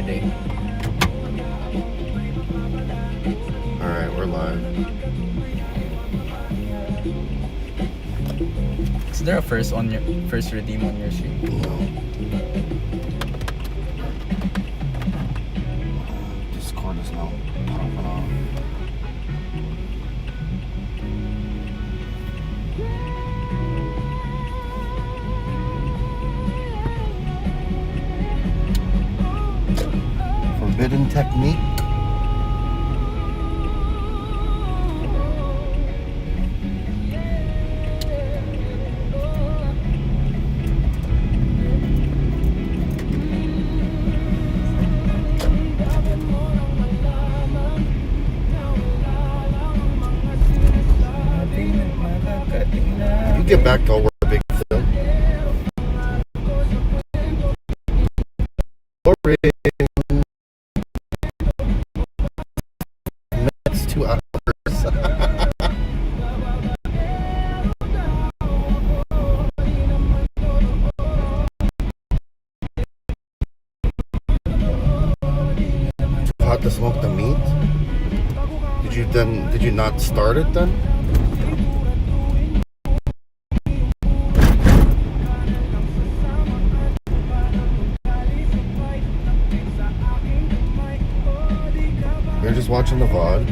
Saturday. Alright, we're live. Is there a first redeem on your stream? No. Discord is now popping off. Forbidden technique. You get back to our big film. Next 2 hours. Too hot to smoke the meat? Did you not start it then? You're just watching the VOD.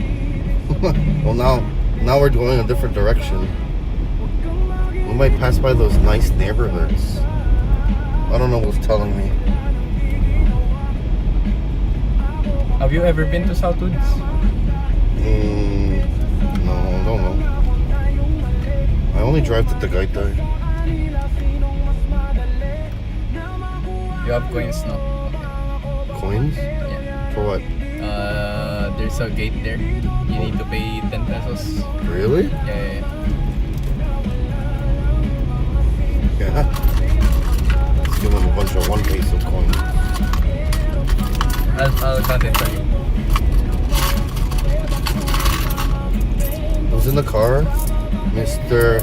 Well, now we're going a different direction. We might pass by those nice neighborhoods. I don't know what's telling me. Have you ever been to Southwoods? No, I don't know. I only drive to Tagaytay. You have coins now? Coins? Yeah. For what? There's a gate there. You need to pay 10 pesos. Really? Yeah. Yeah. Let's give them a bunch of 1 peso coins. I'll count it for you. Who's in the car? Mr.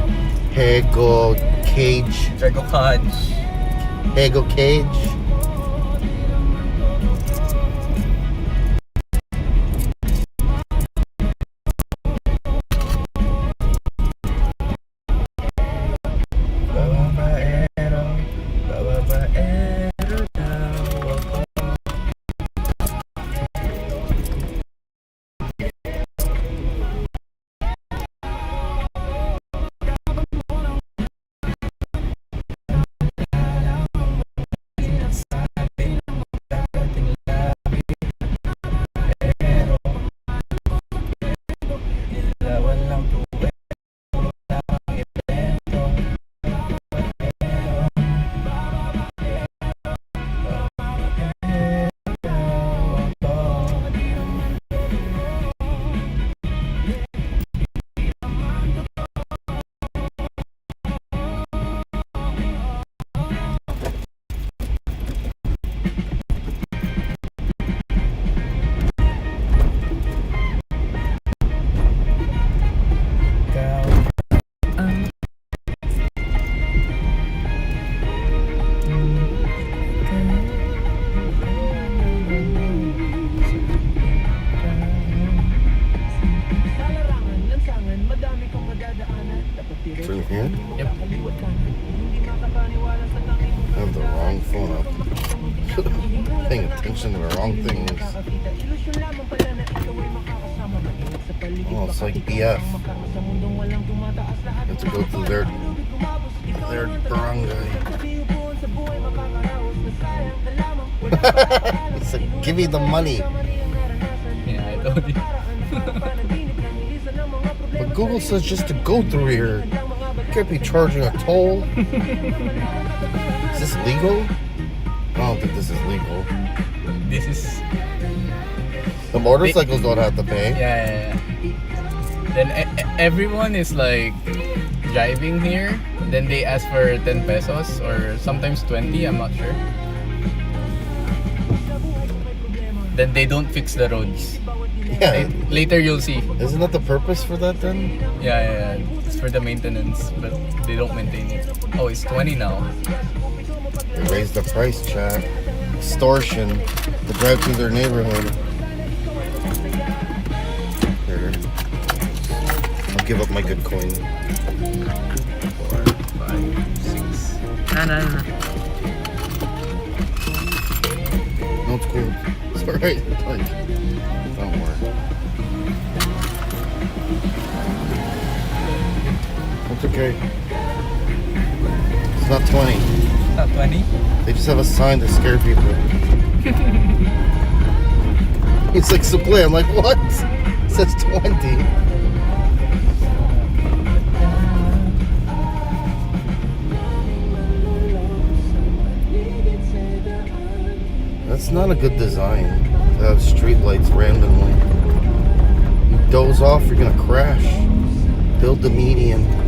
Hego Cage. Drago Cage. Hego Cage. Turn here? Yep. I have the wrong phone up. Paying attention to the wrong things. Oh, it's like BF. You have to go through their barangay. He said, give me the money. Yeah, I told you. But Google says just to go through here. You can't be charging a toll. Is this legal? I don't think this is legal. This is... The motorcycles don't have to pay. Yeah. Then everyone is like driving here. Then they ask for 10 pesos or sometimes 20, I'm not sure. Then they don't fix the roads. Yeah. Later you'll see. Isn't that the purpose for that then? Yeah. It's for the maintenance, but they don't maintain it. Oh, it's 20 now. They raised the price, chat. extortion to drive through their neighborhood. Here. I'll give up my good coin. 4, 5, 6. No. No, it's cool. It's alright. Like, don't worry. It's okay. It's not 20. Not 20? They just have a sign to scare people. It's like supply. I'm like, what? It says 20. That's not a good design to have streetlights randomly. You doze off, you're gonna crash. Build the median.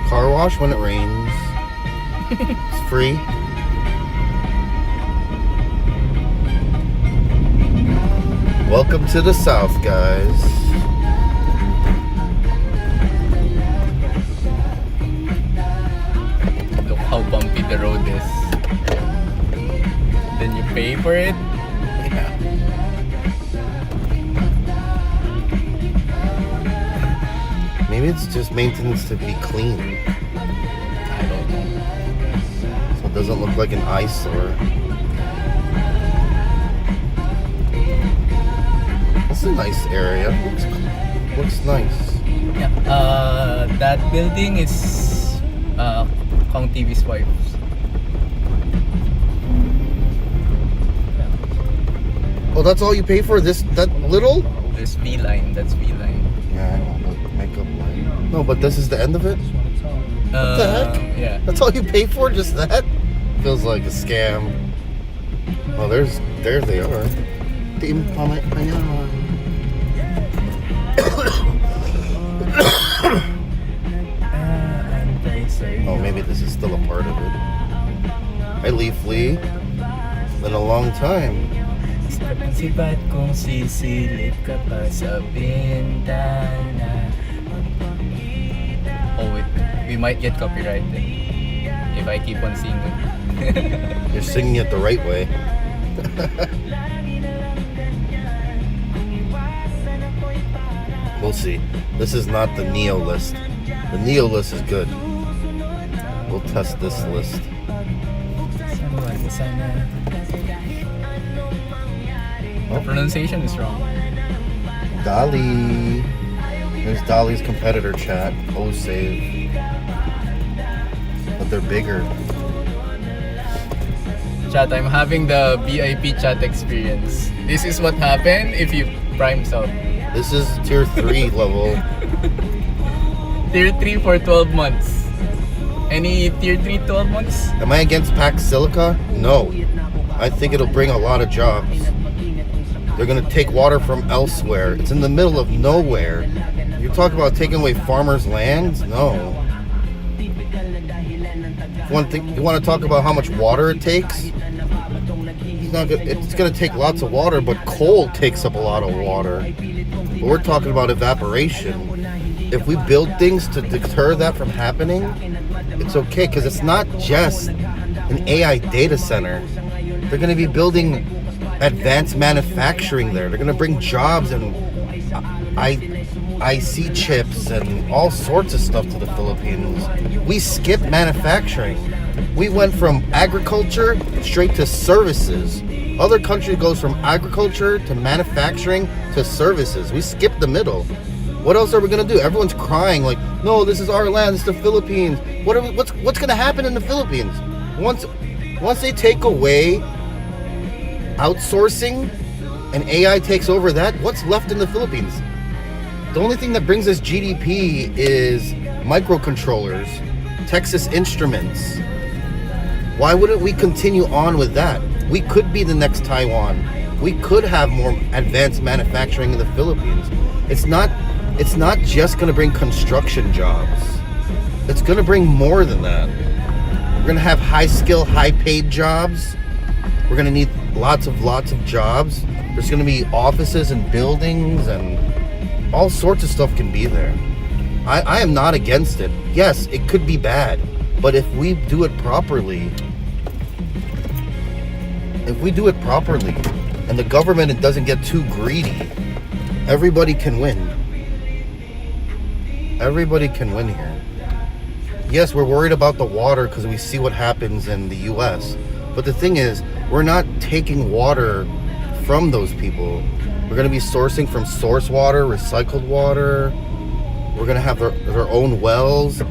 Car wash when it rains. It's free. Welcome to the South, guys. Look how bumpy the road is. Then you pay for it. Yeah. Maybe it's just maintenance to be clean, I don't know. so it doesn't look like an eyesore. That's a nice area. Looks nice. Yeah. That building is Kong TV's wife's. Oh, that's all you pay for? That little? There's V line. That's V line. Yeah, I know. Makeup line. No, but this is the end of it? What the heck? Yeah. That's all you pay for? Just that? Feels like a scam. Oh, there they are. Team Pamay. Oh, maybe this is still a part of it. Hi, Leafly. It's been a long time. Sibat kung sisilip ka pa sa bintana. Oh wait, we might get copyrighted if I keep on singing. You're singing it the right way. We'll see. This is not the Neo list. The Neo list is good. We'll test this list. The pronunciation is wrong. Dolly. There's Dolly's competitor chat. Oh, save. But they're bigger. Chat, I'm having the VIP chat experience. This is what happened if you prime sub. This is tier 3 level. Tier 3 for 12 months. Any tier 3 12 months? Am I against Pax Silica? No. I think it'll bring a lot of jobs. They're gonna take water from elsewhere. It's in the middle of nowhere. You talk about taking away farmers' lands? No. You want to talk about how much water it takes? It's gonna take lots of water, but coal takes up a lot of water. But we're talking about evaporation. If we build things to deter that from happening, it's okay, because it's not just an AI data center. They're going to be building advanced manufacturing there. They're going to bring jobs and IC chips and all sorts of stuff to the Philippines. We skipped manufacturing. We went from agriculture straight to services. Other countries goes from agriculture to manufacturing to services. We skipped the middle. What else are we gonna do? Everyone's crying like, no, this is our land, it's the Philippines. What's gonna happen in the Philippines? Once they take away outsourcing and AI takes over that, what's left in the Philippines? The only thing that brings us GDP is microcontrollers, Texas Instruments. Why wouldn't we continue on with that? We could be the next Taiwan. We could have more advanced manufacturing in the Philippines. It's not just going to bring construction jobs. It's going to bring more than that. We're going to have high skill, high paid jobs. We're going to need lots of jobs. There's going to be offices and buildings and all sorts of stuff can be there. I am not against it. Yes, it could be bad, but if we do it properly, and the government doesn't get too greedy, everybody can win. Everybody can win here. Yes, we're worried about the water because we see what happens in the US. But the thing is, we're not taking water from those people. We're going to be sourcing from source water, recycled water. We're going to have their own wells.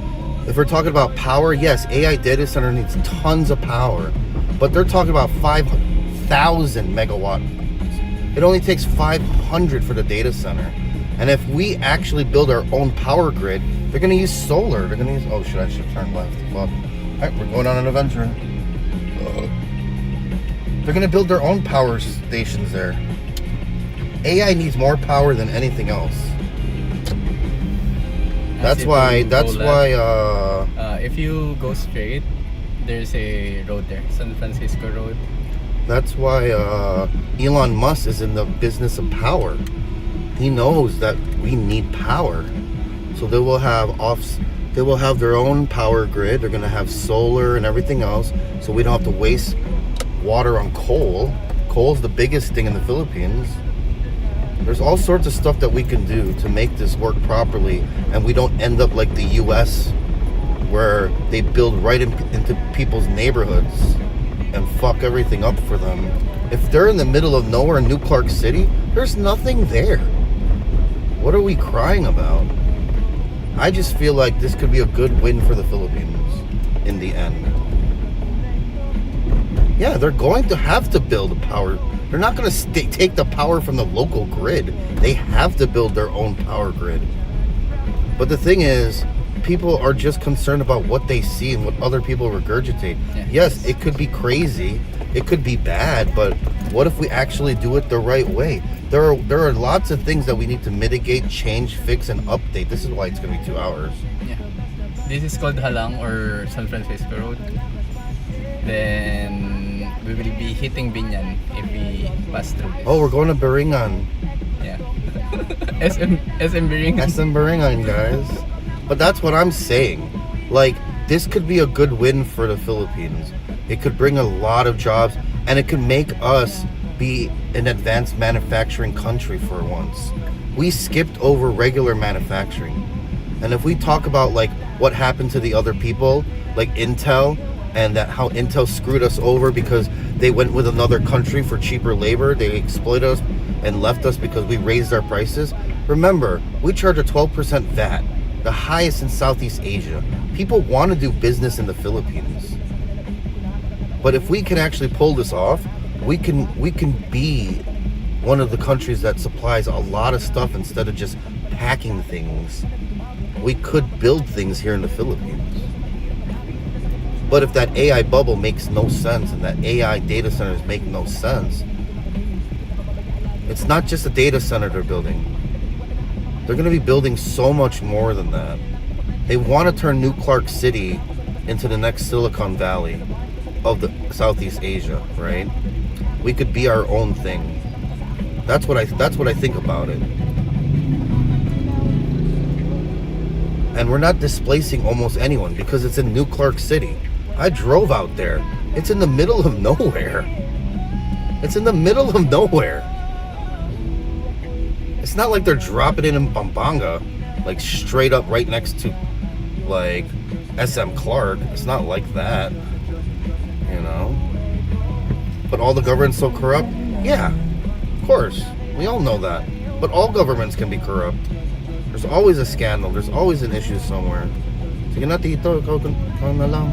If we're talking about power, yes, AI data center needs tons of power. But they're talking about 5,000 megawatt. It only takes 500 for the data center. And if we actually build our own power grid, they're going to use solar. They're going to use... Oh, shit, I should turn left. Well, all right, we're going on an adventure. They're going to build their own power stations there. AI needs more power than anything else. That's why... if you go straight, there's a road there. San Francisco Road. That's why Elon Musk is in the business of power. He knows that we need power. So they will have their own power grid. They're going to have solar and everything else, so we don't have to waste water on coal. Coal's the biggest thing in the Philippines. There's all sorts of stuff that we can do to make this work properly, and we don't end up like the US, where they build right into people's neighborhoods and fuck everything up for them. If they're in the middle of nowhere in New Clark City, there's nothing there. What are we crying about? I just feel like this could be a good win for the Philippines in the end. Yeah, they're going to have to build a power. They're not going to take the power from the local grid. They have to build their own power grid. But the thing is, people are just concerned about what they see and what other people regurgitate. Yeah. Yes, it could be crazy. It could be bad, but what if we actually do it the right way? There are lots of things that we need to mitigate, change, fix, and update. This is why it's going to be 2 hours. Yeah. This is called Halang or San Francisco Road. Then we will be hitting Binyan if we pass through this. Oh, we're going to Baringan. Yeah. SM Baringan. SM Baringan, guys. But that's what I'm saying. Like, this could be a good win for the Philippines. It could bring a lot of jobs, and it could make us be an advanced manufacturing country for once. We skipped over regular manufacturing. And if we talk about like what happened to the other people, like Intel, and that how Intel screwed us over because they went with another country for cheaper labor, they exploited us and left us because we raised our prices. Remember, we charge a 12% VAT, the highest in Southeast Asia. People want to do business in the Philippines. But if we can actually pull this off, we can be one of the countries that supplies a lot of stuff instead of just packing things. We could build things here in the Philippines. But if that AI bubble makes no sense and that AI data centers make no sense, it's not just a data center they're building. They're going to be building so much more than that. They want to turn New Clark City into the next Silicon Valley of the Southeast Asia, right? We could be our own thing. That's what I think about it. And we're not displacing almost anyone because it's in New Clark City. I drove out there. It's in the middle of nowhere. It's in the middle of nowhere. It's not like they're dropping it in Pampanga, like straight up right next to like SM Clark. It's not like that, you know. But all the government's so corrupt? Yeah, of course. We all know that. But all governments can be corrupt. There's always a scandal. There's always an issue somewhere. Sige na, tito. Ikaw na lang.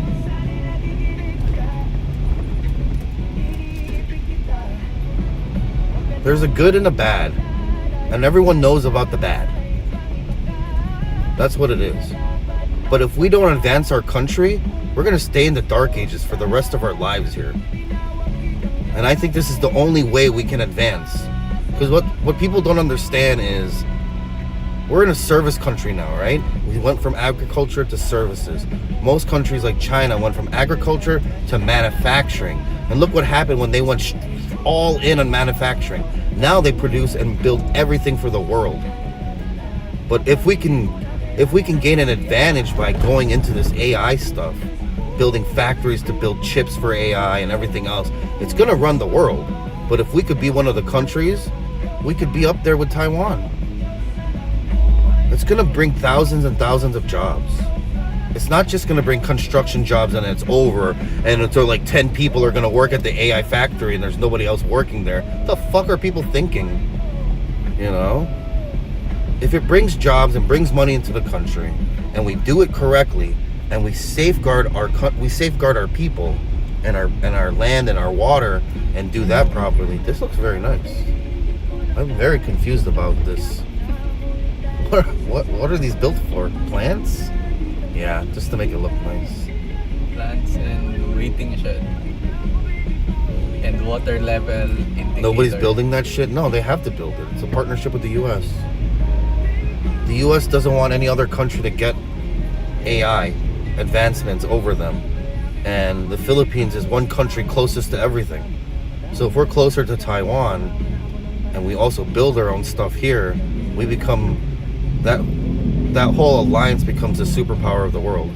There's a good and a bad. And everyone knows about the bad. That's what it is. But if we don't advance our country, we're going to stay in the dark ages for the rest of our lives here. And I think this is the only way we can advance. Because what people don't understand is we're in a service country now, right? We went from agriculture to services. Most countries like China went from agriculture to manufacturing. And look what happened when they went all in on manufacturing. Now they produce and build everything for the world. But if we can if we can gain an advantage by going into this AI stuff, building factories to build chips for AI and everything else, it's going to run the world. But if we could be one of the countries, we could be up there with Taiwan. It's going to bring thousands and thousands of jobs. It's not just going to bring construction jobs and it's over, and it's like 10 people are going to work at the AI factory and there's nobody else working there. What the fuck are people thinking? You know? If it brings jobs and brings money into the country, and we do it correctly, and we safeguard our people and our land and our water, and do that properly, this looks very nice. I'm very confused about this. What are these built for? Plants? Yeah, just to make it look nice. Plants and waiting shed. And water level indicator. Nobody's building that shit? No, they have to build it. It's a partnership with the U.S. The U.S. doesn't want any other country to get AI advancements over them. And the Philippines is one country closest to everything. So if we're closer to Taiwan, and we also build our own stuff here, we become... That whole alliance becomes the superpower of the world.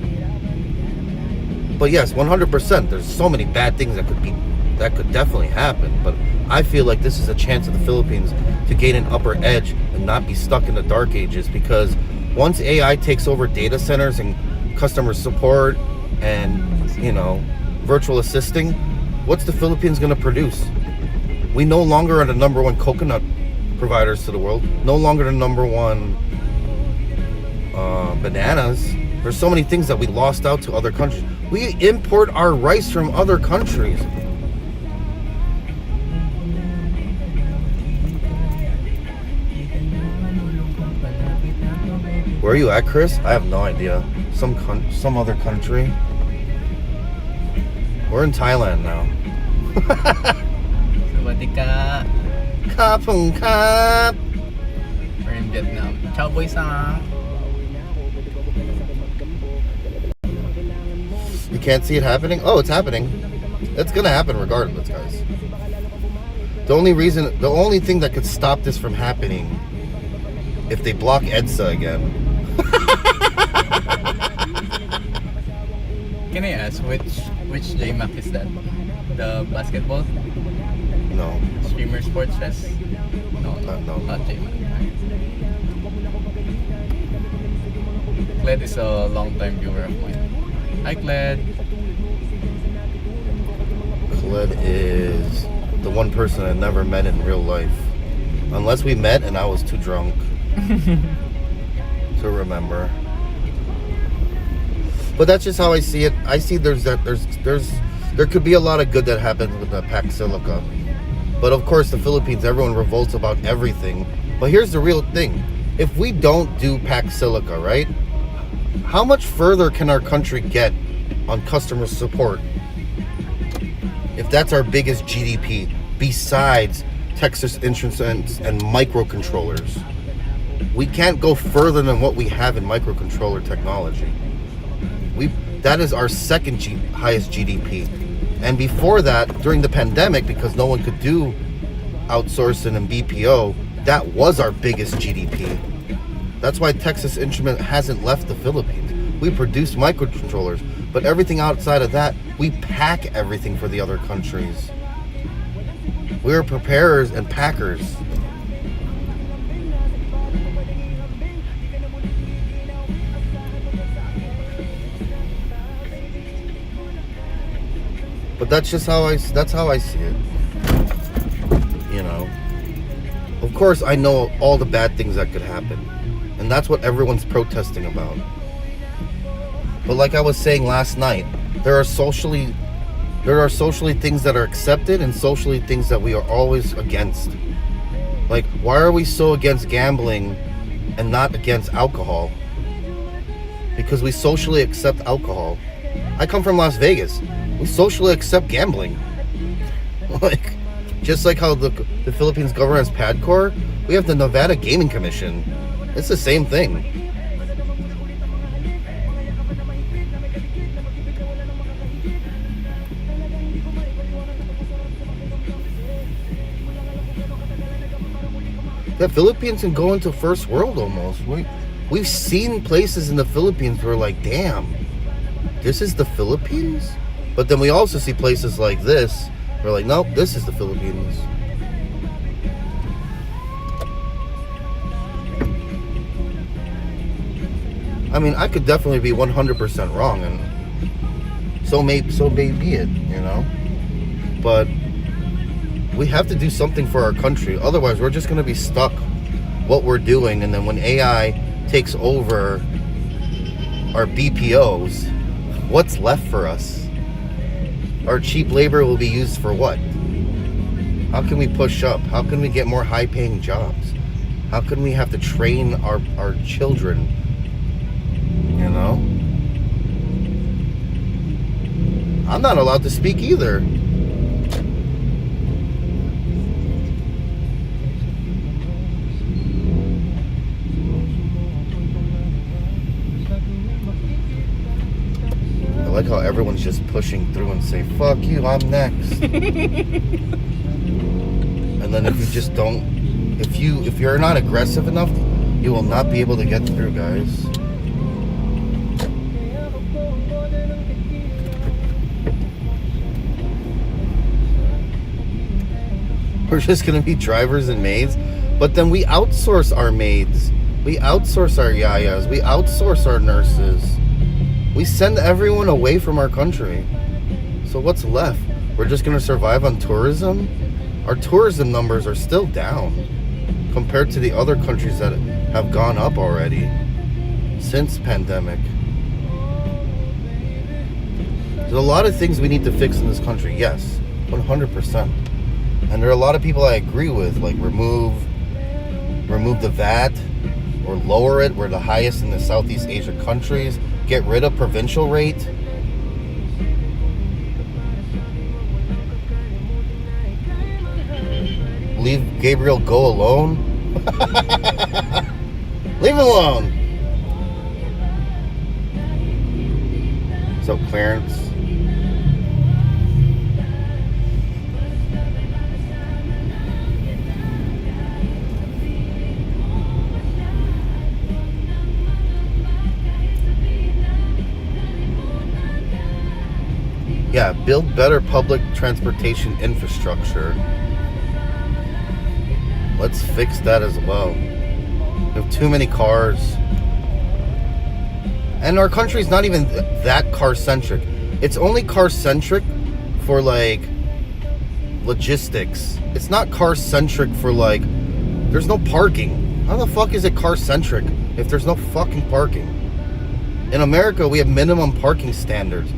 But yes, 100%. There's so many bad things that could definitely happen. But I feel like this is a chance of the Philippines to gain an upper edge and not be stuck in the dark ages. Because once AI takes over data centers and customer support and virtual assisting, what's the Philippines going to produce? We no longer are the number one coconut providers to the world. No longer the number one bananas. There's so many things that we lost out to other countries. We import our rice from other countries. Where are you at, Chris? I have no idea. Some other country. We're in Thailand now. Sawadika. Kapung kap. We're in Vietnam. Ciao, boy-san. You can't see it happening? Oh, it's happening. It's gonna happen regardless, guys. The only thing that could stop this from happening, if they block EDSA again. Can I ask which JMAC is that? The basketball? No. Streamer Sports Fest? No, No. not JMAC. Cled is a long-time viewer of mine. Hi, Cled. Cled is the one person I never met in real life. Unless we met and I was too drunk to remember. But that's just how I see it. I see there could be a lot of good that happens with the Pax Silica. But of course, the Philippines, everyone revolts about everything. But here's the real thing. If we don't do Pax Silica, right? How much further can our country get on customer support if that's our biggest GDP besides Texas Instruments and microcontrollers? We can't go further than what we have in microcontroller technology. That is our second highest GDP. And before that, during the pandemic, because no one could do outsourcing and BPO, that was our biggest GDP. That's why Texas Instrument hasn't left the Philippines. We produce microcontrollers, but everything outside of that, we pack everything for the other countries. We're preparers and packers. But that's just how I see it. Of course, I know all the bad things that could happen. And that's what everyone's protesting about. But like I was saying last night, there are socially things that are accepted and socially things that we are always against. Like, why are we so against gambling and not against alcohol? Because we socially accept alcohol. I come from Las Vegas. We socially accept gambling. Just like how the Philippines government has PADCOR, we have the Nevada Gaming Commission. It's the same thing. The Philippines can go into first world almost. We've seen places in the Philippines where we're like, damn, this is the Philippines? But then we also see places like this. We're like, nope, this is the Philippines. I mean, I could definitely be 100% wrong, and so may be it, you know? But we have to do something for our country. Otherwise, we're just going to be stuck what we're doing, and then when AI takes over our BPOs, what's left for us? Our cheap labor will be used for what? How can we push up? How can we get more high-paying jobs? How can we have to train our children? You know? I'm not allowed to speak either. I like how everyone's just pushing through and say, fuck you, I'm next. And then if you just don't, if you're not aggressive enough, you will not be able to get through, guys. We're just gonna be drivers and maids, but then we outsource our maids, we outsource our yayas, we outsource our nurses. We send everyone away from our country. So what's left? We're just gonna survive on tourism? Our tourism numbers are still down compared to the other countries that have gone up already since pandemic. There's a lot of things we need to fix in this country, yes, 100%. And there are a lot of people I agree with, like remove the VAT or lower it. We're the highest in the Southeast Asia countries. Get rid of provincial rate. Leave Gabriel go alone. Leave him alone. So Clarence. Yeah, build better public transportation infrastructure. Let's fix that as well. We have too many cars. And our country's not even that car-centric. It's only car-centric for, like, logistics. It's not car-centric for, like, there's no parking. How the fuck is it car-centric if there's no fucking parking? In America, we have minimum parking standards.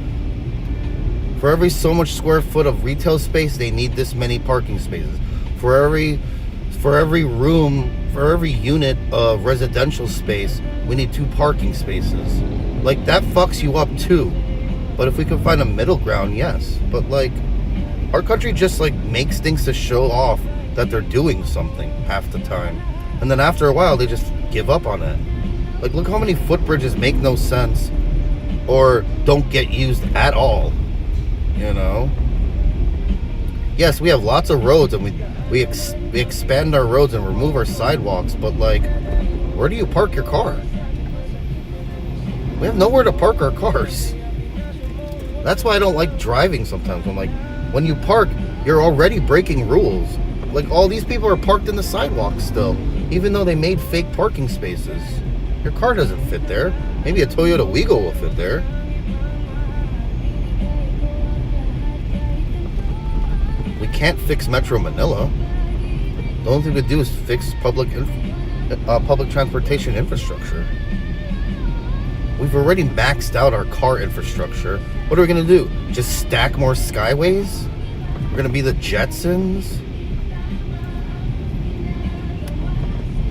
For every so much square foot of retail space, they need this many parking spaces. For every room, for every unit of residential space, we need 2 parking spaces. Like, that fucks you up too. But if we can find a middle ground, yes. But like, our country just like makes things to show off that they're doing something half the time. And then after a while, they just give up on it. Like, look how many footbridges make no sense or don't get used at all. You know? Yes, we have lots of roads and we expand our roads and remove our sidewalks, but like, where do you park your car? We have nowhere to park our cars. That's why I don't like driving sometimes. I'm like, when you park, you're already breaking rules. Like, all these people are parked in the sidewalk still, even though they made fake parking spaces. Your car doesn't fit there. Maybe a Toyota Wigo will fit there. We can't fix Metro Manila. The only thing we do is fix public transportation infrastructure. We've already maxed out our car infrastructure. What are we going to do? Just stack more skyways? We're going to be the Jetsons?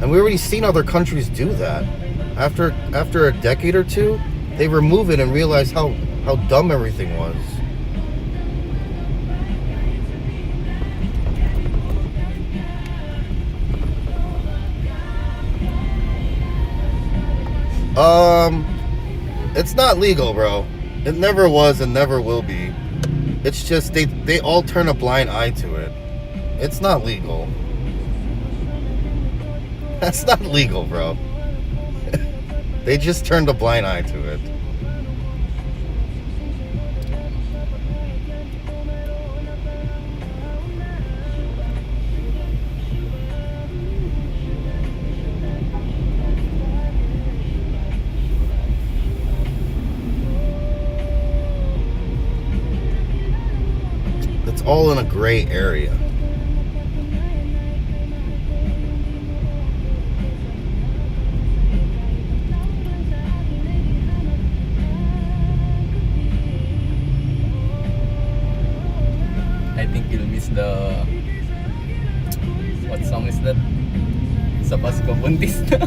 And we've already seen other countries do that. After a decade or two, they remove it and realize how dumb everything was. It's not legal, bro. It never was and never will be. It's just they all turn a blind eye to it. It's not legal. That's not legal, bro. They just turned a blind eye to it. It's all in a gray area. I think you'll miss the... What song is that? Sa Pasko Buntis na.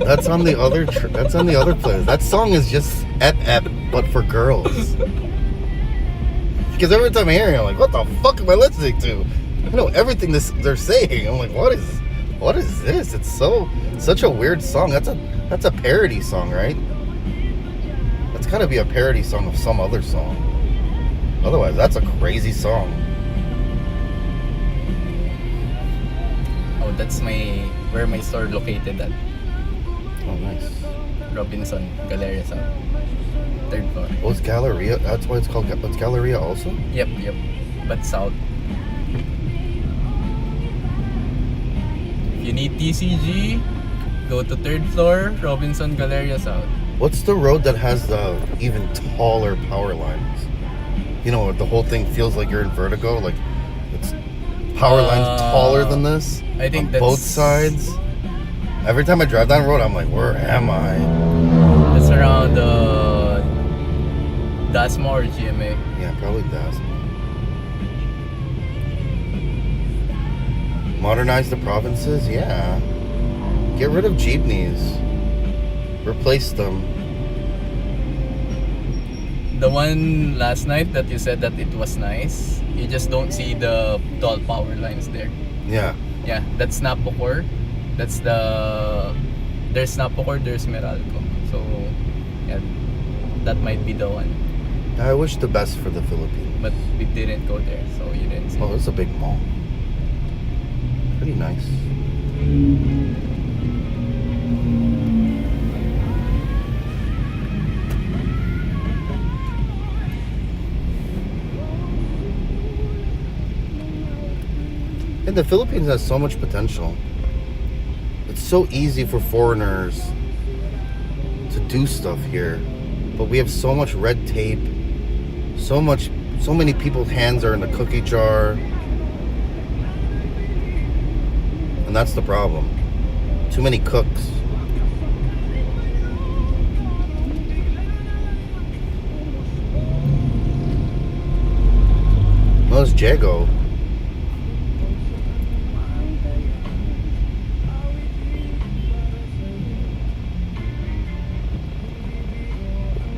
That's on the other. That's on the other playlist. That song is just but for girls. Because every time I hear it, I'm like, what the fuck am I listening to? I know everything they're saying. I'm like, what is this? It's such a weird song. That's a parody song, right? That's gotta be a parody song of some other song. Otherwise, that's a crazy song. Oh, that's where my store located at. Oh, nice. Robinson, Galleria South. 3rd floor. Oh, it's Galleria. That's why it's called. It's Galleria also. Yep. But south. If you need TCG, go to 3rd floor, Robinson, Galleria South. What's the road that has the even taller power lines? You know, the whole thing feels like you're in vertigo. Like it's power lines taller than this. I think on that's both sides. Every time I drive down the road, I'm like, where am I? That's around Dasma or GMA. Yeah, probably Dasma. Modernize the provinces? Yeah. Get rid of jeepneys. Replace them. The one last night that you said that it was nice, you just don't see the tall power lines there. Yeah. Yeah, that's Napocor. There's Napocor, there's Meralco. So, yeah, that might be the one. I wish the best for the Philippines. But we didn't go there, so you didn't see. Oh, it's a big mall. Pretty nice. And the Philippines has so much potential. It's so easy for foreigners to do stuff here, but we have so much red tape, so many people's hands are in the cookie jar, and that's the problem. Too many cooks. Well, it's Jago.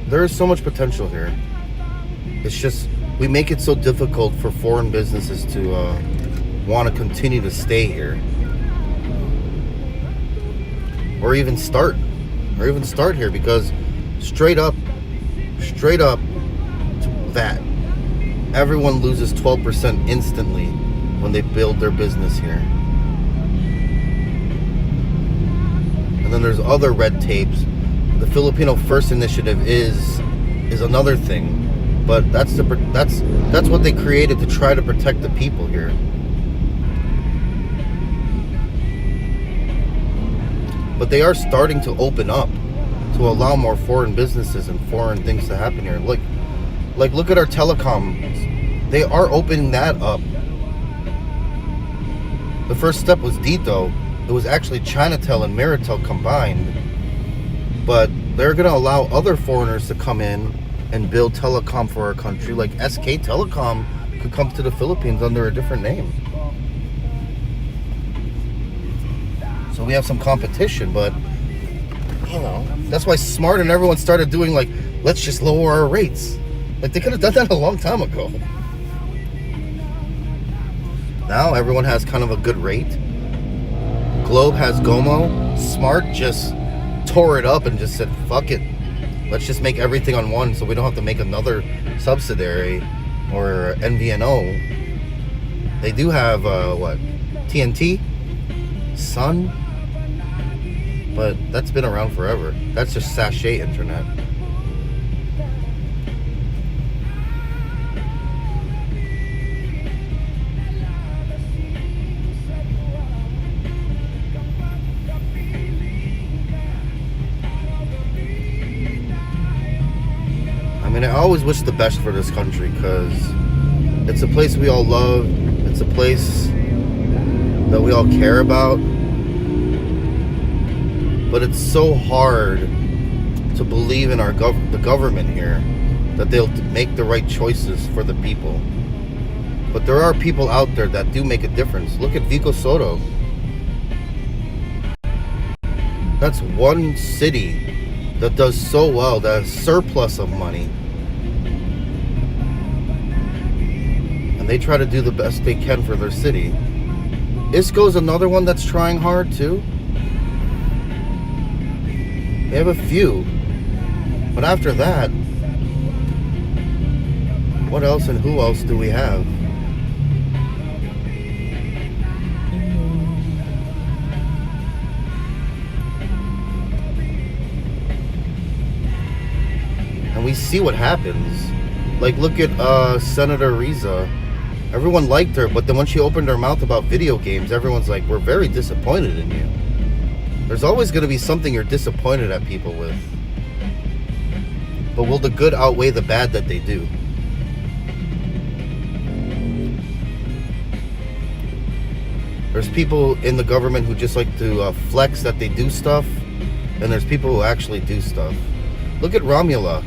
There is so much potential here. It's just we make it so difficult for foreign businesses to want to continue to stay here, or even start here, because straight up that everyone loses 12% instantly when they build their business here. And then there's other red tapes. The Filipino First Initiative is another thing, but that's what they created to try to protect the people here. But they are starting to open up to allow more foreign businesses and foreign things to happen here. Like look at our telecoms. They are opening that up. The first step was Dito. It was actually Chinatel and Meritel combined. But they're going to allow other foreigners to come in and build telecom for our country. Like SK Telecom could come to the Philippines under a different name. So we have some competition, but you know, that's why Smart and everyone started doing like, let's just lower our rates. Like they could have done that a long time ago. Now everyone has kind of a good rate. Globe has Gomo. Smart just tore it up and just said, fuck it. Let's just make everything on one so we don't have to make another subsidiary or MVNO. They do have, TNT? Sun? But that's been around forever. That's just sachet internet. I mean, I always wish the best for this country because it's a place we all love. It's a place that we all care about. But it's so hard to believe in the government here that they'll make the right choices for the people. But there are people out there that do make a difference. Look at Vico Soto. That's one city that does so well, that has surplus of money. And they try to do the best they can for their city. Isco's another one that's trying hard too. They have a few. But after that, what else and who else do we have? And we see what happens. Like, look at Senator Riza. Everyone liked her, but then when she opened her mouth about video games, everyone's like, we're very disappointed in you. There's always going to be something you're disappointed at people with. But will the good outweigh the bad that they do? There's people in the government who just like to flex that they do stuff. And there's people who actually do stuff. Look at Romula.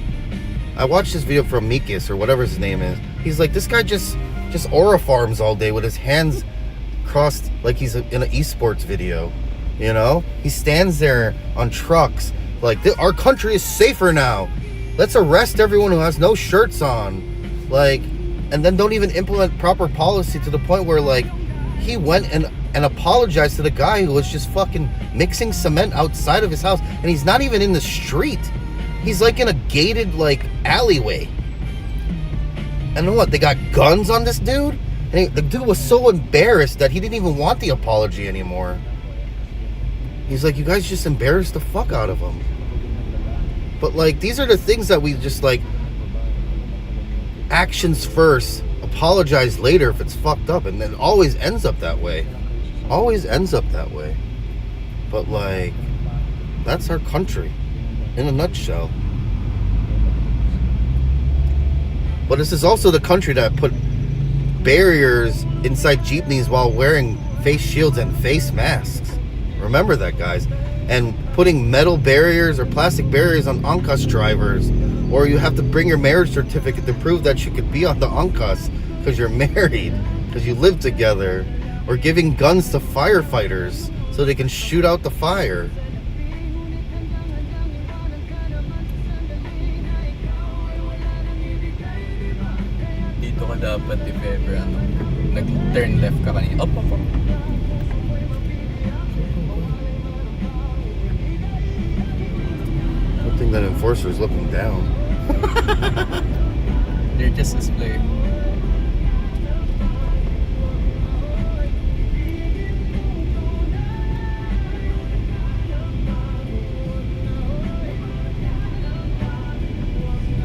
I watched this video from Mikis, or whatever his name is. He's like, this guy just aura farms all day with his hands crossed like he's in an esports video. You know, he stands there on trucks like, our country is safer now. Let's arrest everyone who has no shirts on. Like, and then don't even implement proper policy to the point where, like, he went and apologized to the guy who was just fucking mixing cement outside of his house. And he's not even in the street. He's like in a gated, like, alleyway. And then what? They got guns on this dude? And the dude was so embarrassed that he didn't even want the apology anymore. He's like, you guys just embarrassed the fuck out of him. But, like, these are the things that we just, like, actions first, apologize later if it's fucked up. And then it always ends up that way. Always ends up that way. But, like, that's our country in a nutshell. But this is also the country that put barriers inside jeepneys while wearing face shields and face masks. Remember that, guys. And putting metal barriers or plastic barriers on Angkas drivers. Or you have to bring your marriage certificate to prove that you could be on the Angkas because you're married, because you live together. Or giving guns to firefighters so they can shoot out the fire. Dito ka dapat if ever nag-turn left ka kanina. Up. Good thing that enforcer's looking down. They're just display.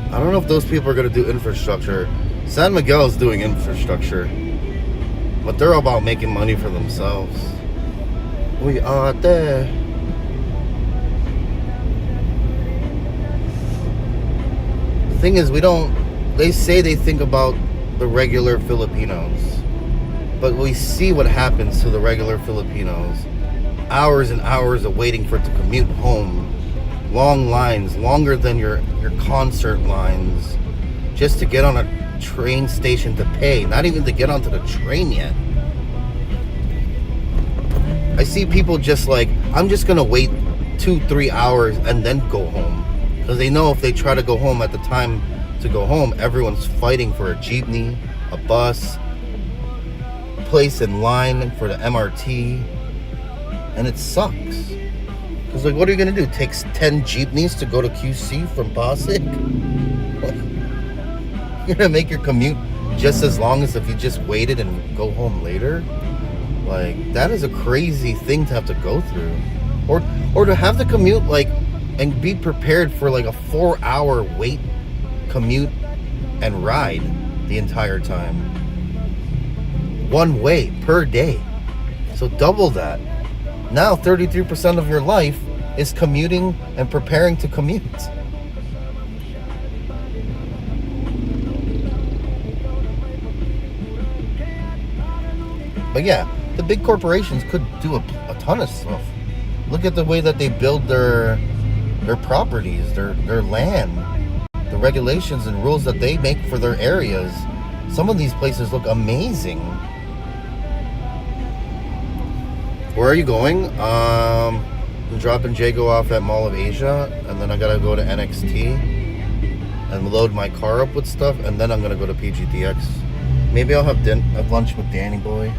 I don't know if those people are going to do infrastructure. San Miguel is doing infrastructure. But they're all about making money for themselves. We are there. The thing is, they say they think about the regular Filipinos. But we see what happens to the regular Filipinos. Hours and hours of waiting for it to commute home. Long lines, longer than your concert lines, just to get on a train station to pay, not even to get onto the train yet. I see people just like, I'm just gonna wait 2-3 hours and then go home, because they know if they try to go home at the time to go home, everyone's fighting for a jeepney, a bus, place in line for the MRT, and it sucks. Because, like, what are you going to do? Takes 10 jeepneys to go to QC from Pasig? You're going to make your commute just as long as if you just waited and go home later? Like, that is a crazy thing to have to go through. or to have the commute like and be prepared for like a 4-hour wait, commute, and ride the entire time. One way per day. So double that. Now 33% of your life is commuting and preparing to commute. But yeah, the big corporations could do a ton of stuff. Look at the way that they build their properties, their land, the regulations and rules that they make for their areas. Some of these places look amazing. Where are you going? I'm dropping Jago off at Mall of Asia, and then I gotta go to NXT and load my car up with stuff, and then I'm gonna go to PGTX. Maybe I'll have lunch with Danny Boy.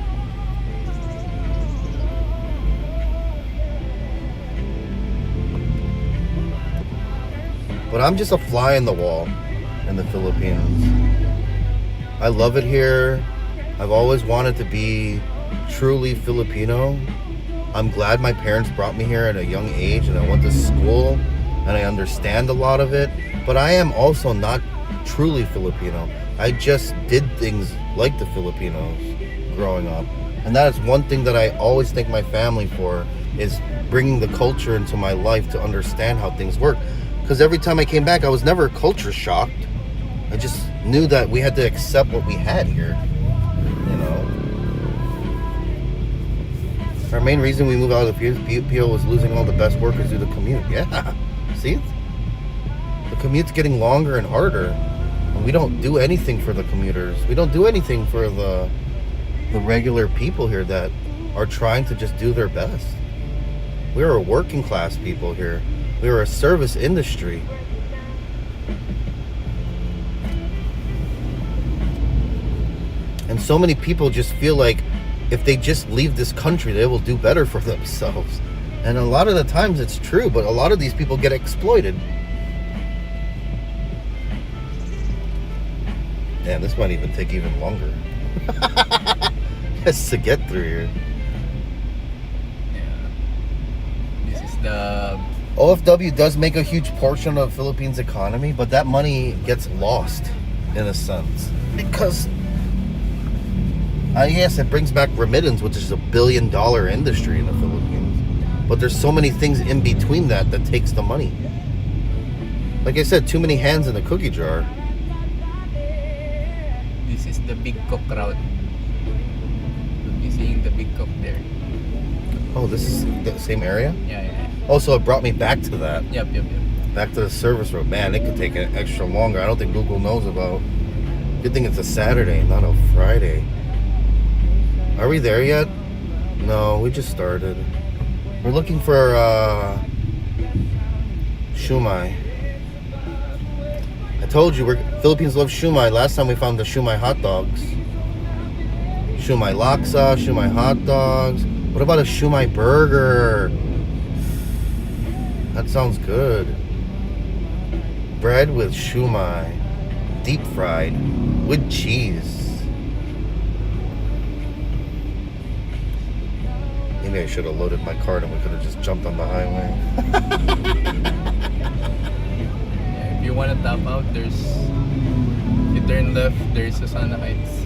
But I'm just a fly in the wall in the Philippines. I love it here. I've always wanted to be truly Filipino. I'm glad my parents brought me here at a young age, and I went to school and I understand a lot of it. But I am also not truly Filipino. I just did things like the Filipinos growing up. And that is one thing that I always thank my family for, is bringing the culture into my life to understand how things work. Because every time I came back, I was never culture shocked. I just knew that we had to accept what we had here. You know? Our main reason we moved out of the PO was losing all the best workers due to commute. Yeah. See? The commute's getting longer and harder. And we don't do anything for the commuters. We don't do anything for the regular people here that are trying to just do their best. We're a working class people here. We're a service industry. And so many people just feel like if they just leave this country, they will do better for themselves. And a lot of the times it's true, but a lot of these people get exploited. Damn, this might even take even longer. Just to get through here. Yeah. This is the... OFW does make a huge portion of the Philippines economy, but that money gets lost in a sense. Because, yes, it brings back remittance, which is $1 billion industry in the Philippines. But there's so many things in between that takes the money. Like I said, too many hands in the cookie jar. This is the Big Cock route. You'll be seeing the Big Cock there. Oh, this is the same area? Yeah. Oh, so it brought me back to that. Yep. Back to the service road. Man, it could take an extra longer. I don't think Google knows about. Good thing it's a Saturday, not a Friday. Are we there yet? No, we just started. We're looking for shumai. I told you, Philippines love shumai. Last time we found the shumai hot dogs. Shumai laksa, shumai hot dogs. What about a shumai burger? That sounds good. Bread with shumai. Deep fried. With cheese. Maybe I should have loaded my cart and we could have just jumped on the highway. Yeah, if you want to tap out, if you turn left, there's Susana Heights.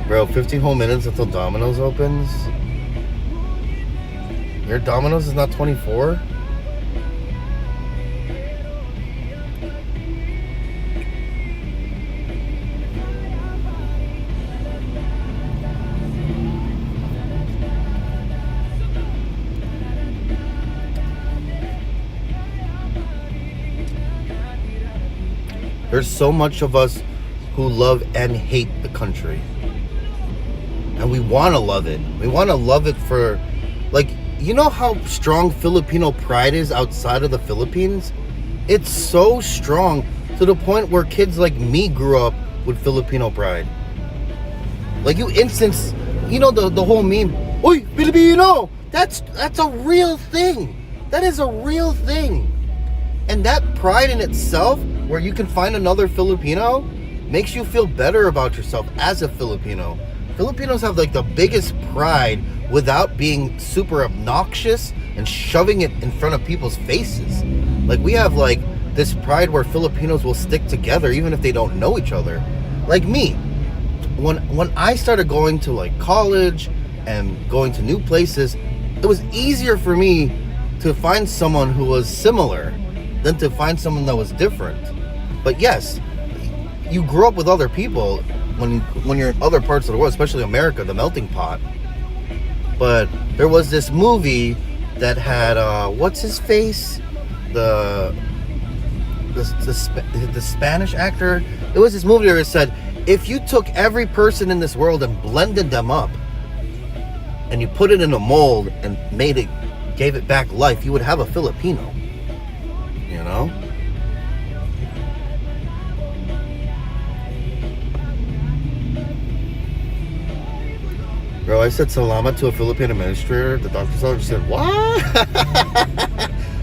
Bro, 15 whole minutes until Domino's opens? Your Domino's is not 24? There's so much of us who love and hate the country. And we want to love it. We want to love it for, like, you know how strong Filipino pride is outside of the Philippines? It's so strong to the point where kids like me grew up with Filipino pride. Like, you instance, you know the whole meme, Oy, Filipino! That's a real thing. That is a real thing. And that pride in itself, where you can find another Filipino, makes you feel better about yourself as a Filipino. Filipinos have like the biggest pride without being super obnoxious and shoving it in front of people's faces. Like, we have like this pride where Filipinos will stick together even if they don't know each other. Like me, when I started going to like college and going to new places, it was easier for me to find someone who was similar than to find someone that was different. But yes, you grow up with other people when you're in other parts of the world, especially America, the melting pot. But there was this movie that had what's his face, the Spanish actor. It was this movie where it said, if you took every person in this world and blended them up and you put it in a mold and gave it back life, you would have a Filipino. You know? Bro, I said salamat to a Philippine administrator. The doctor's office said, what?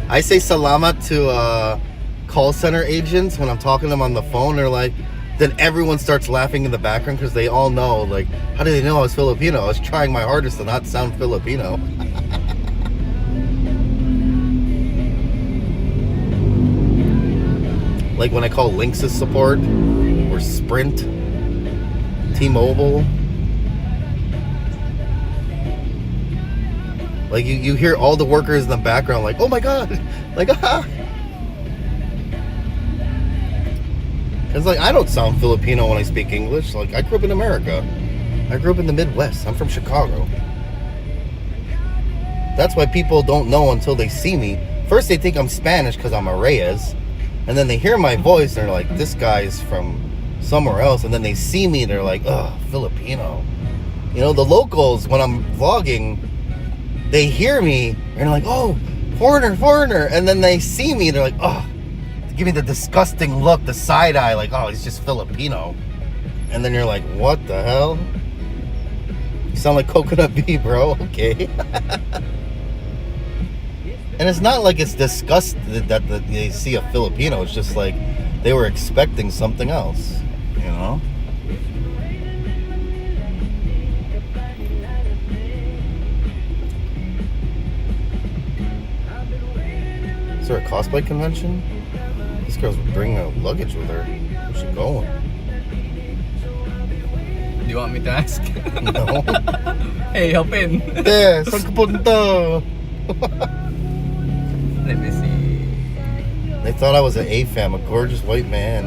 I say salamat to call center agents when I'm talking to them on the phone. They're like, then everyone starts laughing in the background because they all know, like, how do they know I was Filipino? I was trying my hardest to not sound Filipino. Like when I call Linksys support or Sprint, T-Mobile. Like you hear all the workers in the background like, oh my God, like, ah. It's like, I don't sound Filipino when I speak English. Like, I grew up in America. I grew up in the Midwest. I'm from Chicago. That's why people don't know until they see me. First, they think I'm Spanish because I'm a Reyes. And then they hear my voice and they're like, this guy's from somewhere else. And then they see me, they're like, oh, Filipino. You know, the locals, when I'm vlogging, they hear me and they're like, oh, foreigner. And then they see me, they're like, oh, give me the disgusting look, the side eye, like, oh, he's just Filipino. And then you're like, what the hell? You sound like Coconut Bee, bro. Okay. And it's not like it's disgusted that they see a Filipino. It's just like they were expecting something else, you know? Is there a cosplay convention? This girl's bringing a luggage with her. Where's she going? Do you want me to ask? No. Hey, help in. Te, saan ka punta? Let me see. They thought I was an A-fam, a gorgeous white man.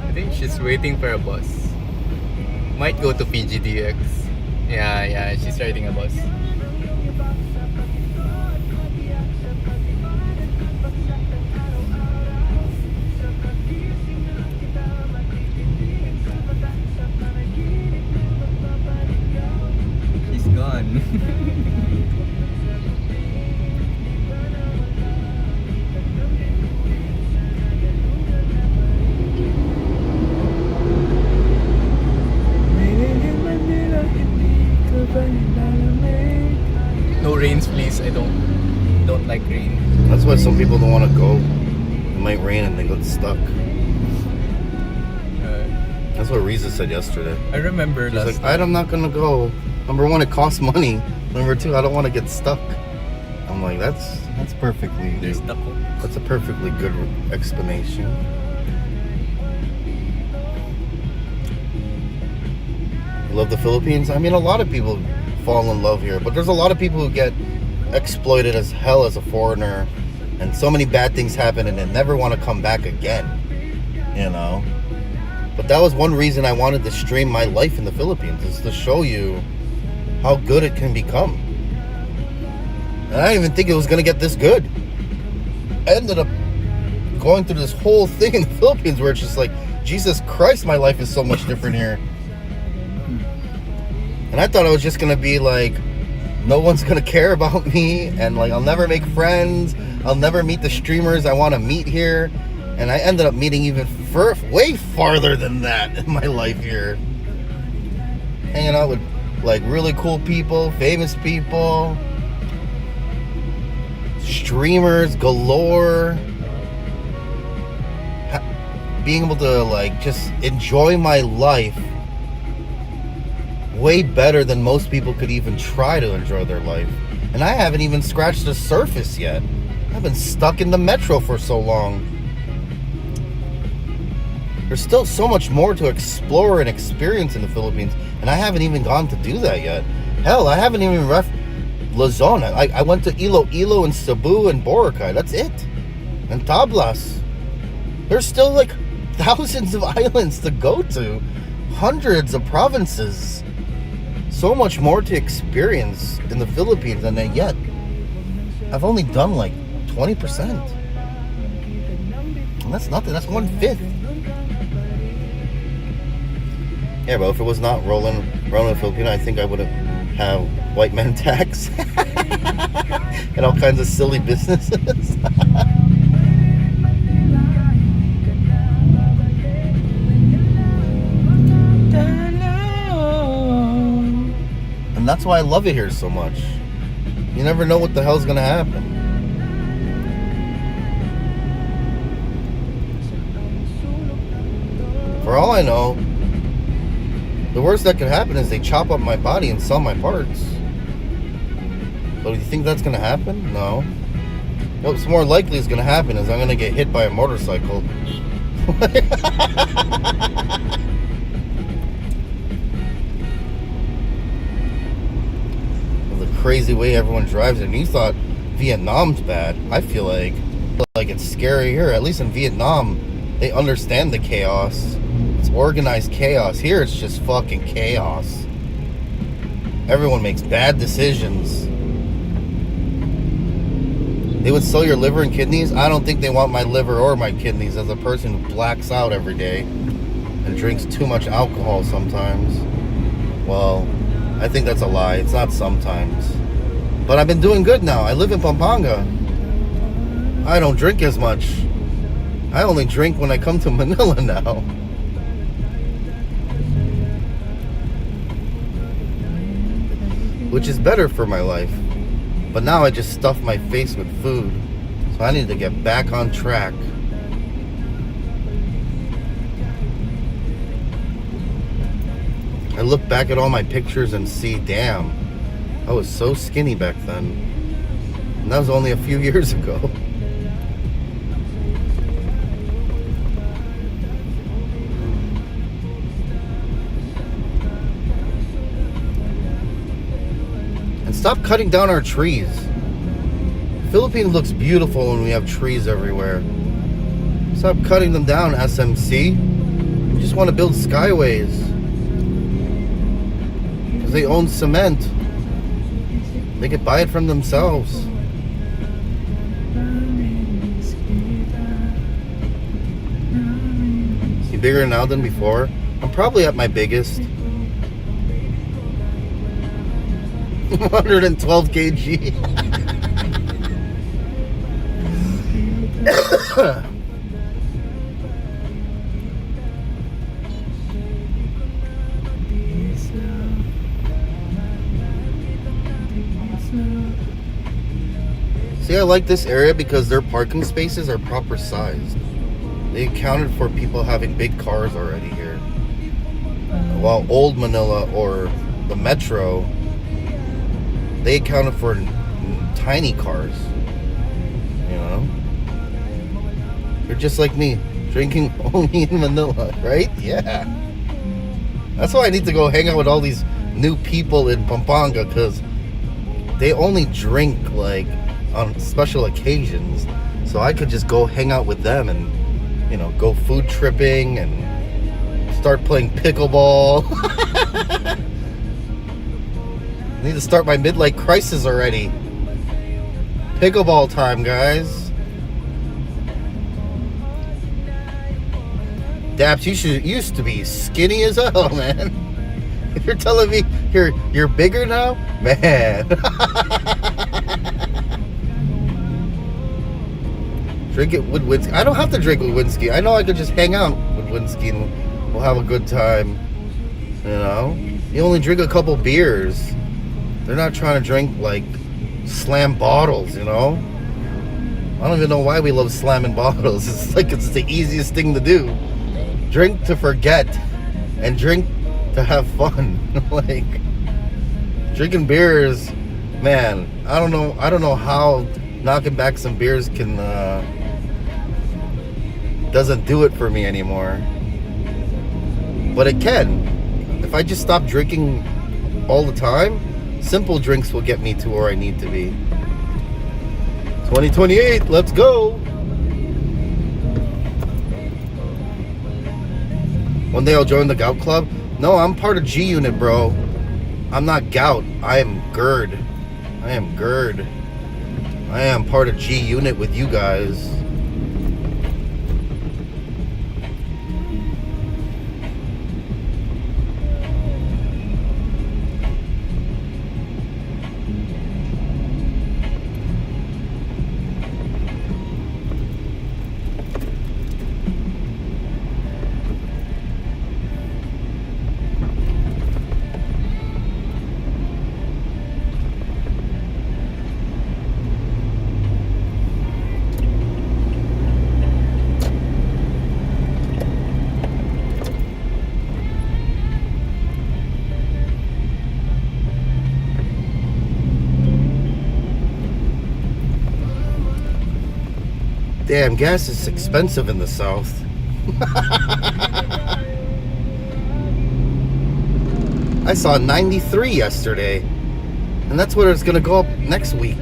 I think she's waiting for a bus. Might go to PGDX. Yeah, she's riding a bus. She's gone. No rains, please. I don't like rain. That's why some people don't want to go. It might rain and they get stuck. That's what Riza said yesterday. I remember She's last like, I'm not gonna go. Number one, it costs money. Number two, I don't want to get stuck. I'm like, that's perfectly. There's stuck. That's a perfectly good explanation. I love the Philippines. I mean, a lot of people fall in love here, but there's a lot of people who get exploited as hell as a foreigner, and so many bad things happen, and they never want to come back again. You know. But that was one reason I wanted to stream my life in the Philippines, is to show you how good it can become. And I didn't even think it was going to get this good. I ended up going through this whole thing in the Philippines where it's just like, Jesus Christ, my life is so much different here. And I thought I was just going to be like, no one's going to care about me, and like, I'll never make friends. I'll never meet the streamers I want to meet here. And I ended up meeting even way farther than that in my life here. Hanging out with like really cool people, famous people, streamers galore. Being able to like just enjoy my life way better than most people could even try to enjoy their life. And I haven't even scratched the surface yet. I've been stuck in the metro for so long. There's still so much more to explore and experience in the Philippines, and I haven't even gone to do that yet. Hell, I haven't even Luzon. I went to Iloilo and Cebu and Boracay. That's it. And Tablas. There's still like thousands of islands to go to. Hundreds of provinces. So much more to experience in the Philippines, and yet I've only done like 20%. And that's nothing. That's 1/5. Yeah, but if it was not rolling Filipino, I think I would have white men tax and all kinds of silly businesses. And that's why I love it here so much. You never know what the hell's gonna happen. For all I know, the worst that could happen is they chop up my body and sell my parts. So do you think that's gonna happen? No. What's more likely is gonna happen is I'm gonna get hit by a motorcycle. The crazy way everyone drives it. And you thought Vietnam's bad. I feel like it's scary here. At least in Vietnam, they understand the chaos. It's organized chaos. Here it's just fucking chaos. Everyone makes bad decisions. They would sell your liver and kidneys. I don't think they want my liver or my kidneys as a person who blacks out every day and drinks too much alcohol sometimes. Well, I think that's a lie. It's not sometimes. But I've been doing good now. I live in Pampanga. I don't drink as much. I only drink when I come to Manila now. Which is better for my life. But now I just stuff my face with food. So I need to get back on track. I look back at all my pictures and see, damn, I was so skinny back then. And that was only a few years ago. Stop cutting down our trees. Philippines looks beautiful when we have trees everywhere. Stop cutting them down, SMC. We just want to build skyways. Because they own cement. They could buy it from themselves. You bigger now than before? I'm probably at my biggest. 112 kg. See, I like this area because their parking spaces are proper sized. They accounted for people having big cars already here. While old Manila or the metro, they accounted for tiny cars, you know? They're just like me, drinking only in Manila, right? Yeah. That's why I need to go hang out with all these new people in Pampanga, because they only drink like on special occasions. So I could just go hang out with them and, you know, go food tripping and start playing pickleball. I need to start my midlife crisis already. Pickleball time, guys. Daps, you used to be skinny as hell, man. If you're telling me you're bigger now, man. Drink it with Winsky. I don't have to drink with Winsky. I know I could just hang out with Winsky and we'll have a good time. You know? You only drink a couple beers. They're not trying to drink like slam bottles, you know? I don't even know why we love slamming bottles. It's like it's the easiest thing to do. Drink to forget and drink to have fun. Like, drinking beers, man, I don't know how knocking back some beers can doesn't do it for me anymore. But it can. If I just stop drinking all the time, simple drinks will get me to where I need to be. 2028, let's go. One day I'll join the Gout Club. No, I'm part of G Unit, bro. I'm not Gout. I am GERD. I am GERD. I am part of G Unit with you guys. Damn, gas is expensive in the South. I saw 93 yesterday, and that's what it's gonna go up next week.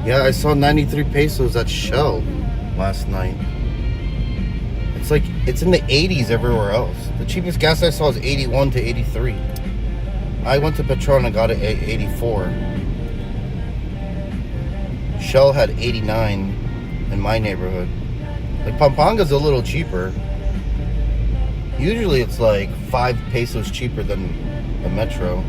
Yeah, I saw 93 pesos at Shell last night. It's like, it's in the 80s everywhere else. The cheapest gas I saw is 81 to 83. I went to Petron and got it at 84. Shell had 89 in my neighborhood. Like, Pampanga's a little cheaper. Usually it's like 5 pesos cheaper than the Metro.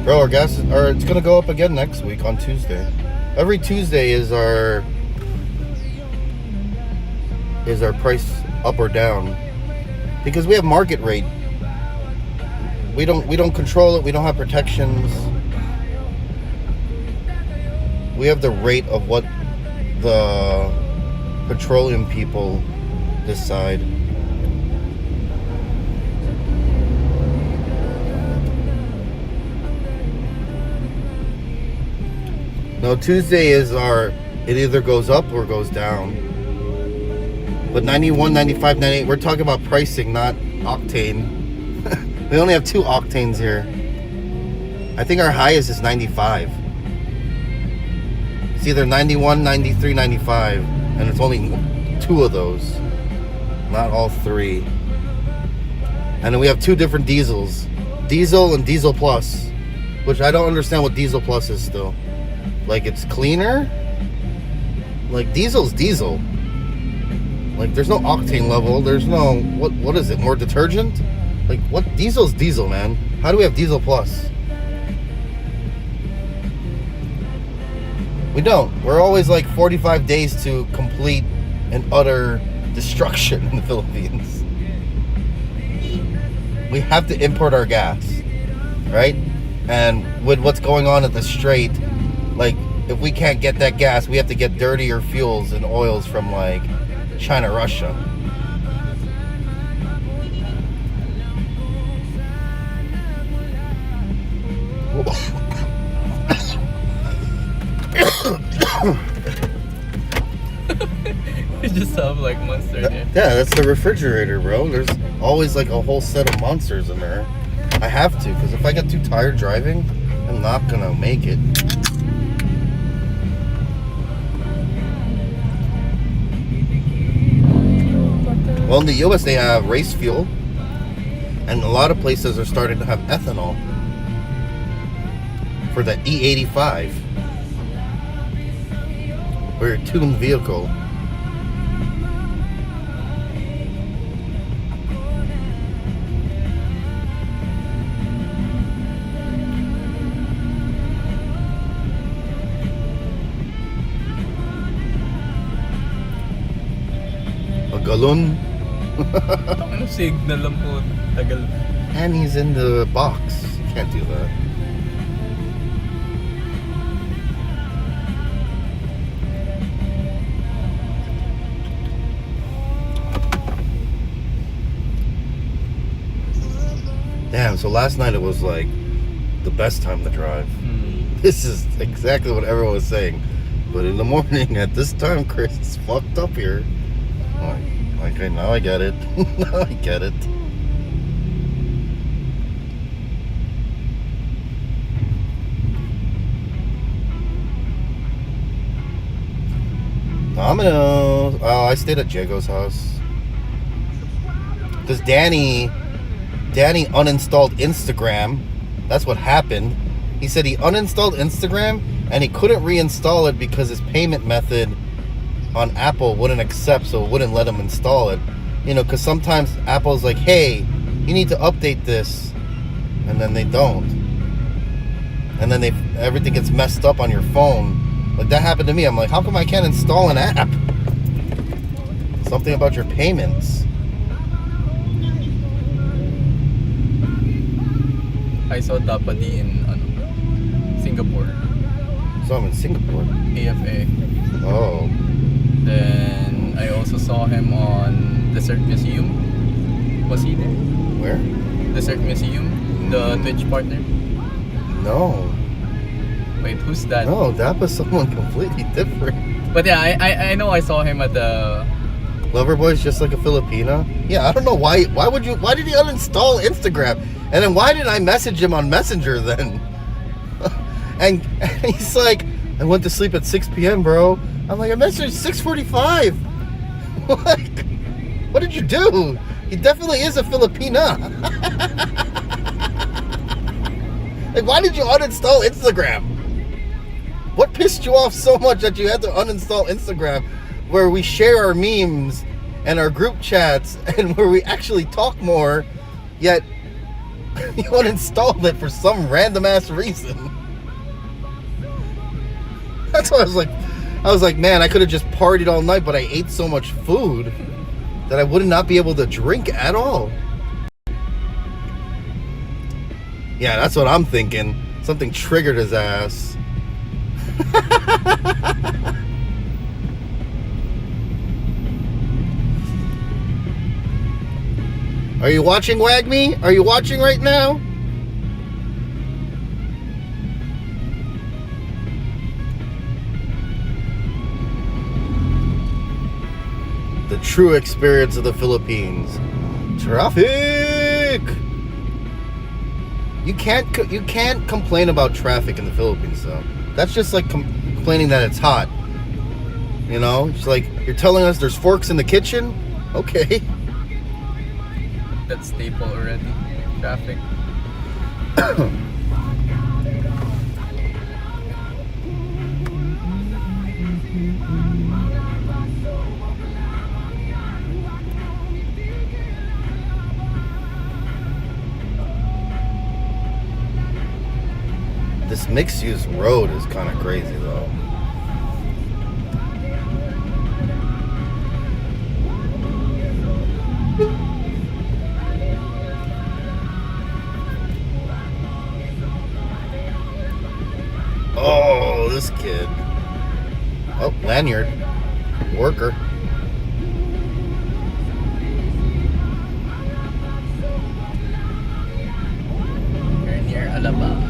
Bro, our gas it's gonna go up again next week on Tuesday. Every Tuesday is our price up or down, because we have market rate. We don't control it. We don't have protections. We have the rate of what the petroleum people decide. No, Tuesday is it either goes up or goes down. But 91, 95, 98, we're talking about pricing, not octane. We only have 2 octanes here. I think our highest is 95. It's either 91, 93, 95, and it's only 2 of those, not all 3. And then we have 2 different diesels, diesel and diesel plus, which I don't understand what diesel plus is still. Like, it's cleaner? Like, diesel's diesel. Like, there's no octane level. There's no, what is it, more detergent? Like, what? Diesel's diesel, man. How do we have diesel plus? We don't. We're always like 45 days to complete and utter destruction in the Philippines. We have to import our gas, right? And with what's going on at the Strait, like, if we can't get that gas, we have to get dirtier fuels and oils from, like, China, Russia. You just have like Monster there. Yeah, that's the refrigerator, bro. There's always like a whole set of Monsters in there. I have to, because if I get too tired driving, I'm not gonna make it. Well, in the US, they have race fuel, and a lot of places are starting to have ethanol for the E85 or your tuned vehicle. A galon. Ano signal lang po, tagal. And he's in the box. You can't do that. Damn, so last night it was like the best time to drive. This is exactly what everyone was saying. But in the morning at this time, Chris, it's fucked up here. Okay, now I get it. Now I get it. I stayed at Jago's house. Because Danny uninstalled Instagram. That's what happened. He said he uninstalled Instagram and he couldn't reinstall it because his payment method on Apple wouldn't accept, so it wouldn't let him install it. You know, because sometimes Apple's like, hey, you need to update this, and then they don't. And then everything gets messed up on your phone. Like that happened to me. I'm like, how come I can't install an app? Something about your payments. I saw Dapadi in Singapore. So I'm in Singapore. AFA. Oh. Then I also saw him on Desert Museum. Was he there? Where? Desert Museum, the Twitch partner. No. Wait, who's that? No, that was someone completely different. But yeah, I know I saw him at the Loverboy's just like a Filipina. Yeah, I don't know why. Why did he uninstall Instagram? And then why did I message him on Messenger then? and he's like, I went to sleep at 6 p.m., bro. I'm like, I messaged 6:45. Like, what did you do? He definitely is a Filipina. Like, why did you uninstall Instagram? What pissed you off so much that you had to uninstall Instagram, where we share our memes and our group chats and where we actually talk more, yet you uninstalled it for some random ass reason? That's why I was like, man, I could have just partied all night, but I ate so much food that I would not be able to drink at all. Yeah, that's what I'm thinking. Something triggered his ass. Are you watching, Wagme? Are you watching right now? The true experience of the Philippines. Traffic! You can't complain about traffic in the Philippines, though. That's just like complaining that it's hot. You know? It's like, you're telling us there's forks in the kitchen? Okay. That's staple already. Traffic. This mixed-use road is kind of crazy, though. Oh, this kid. Oh, lanyard. Worker. You're near Alabang.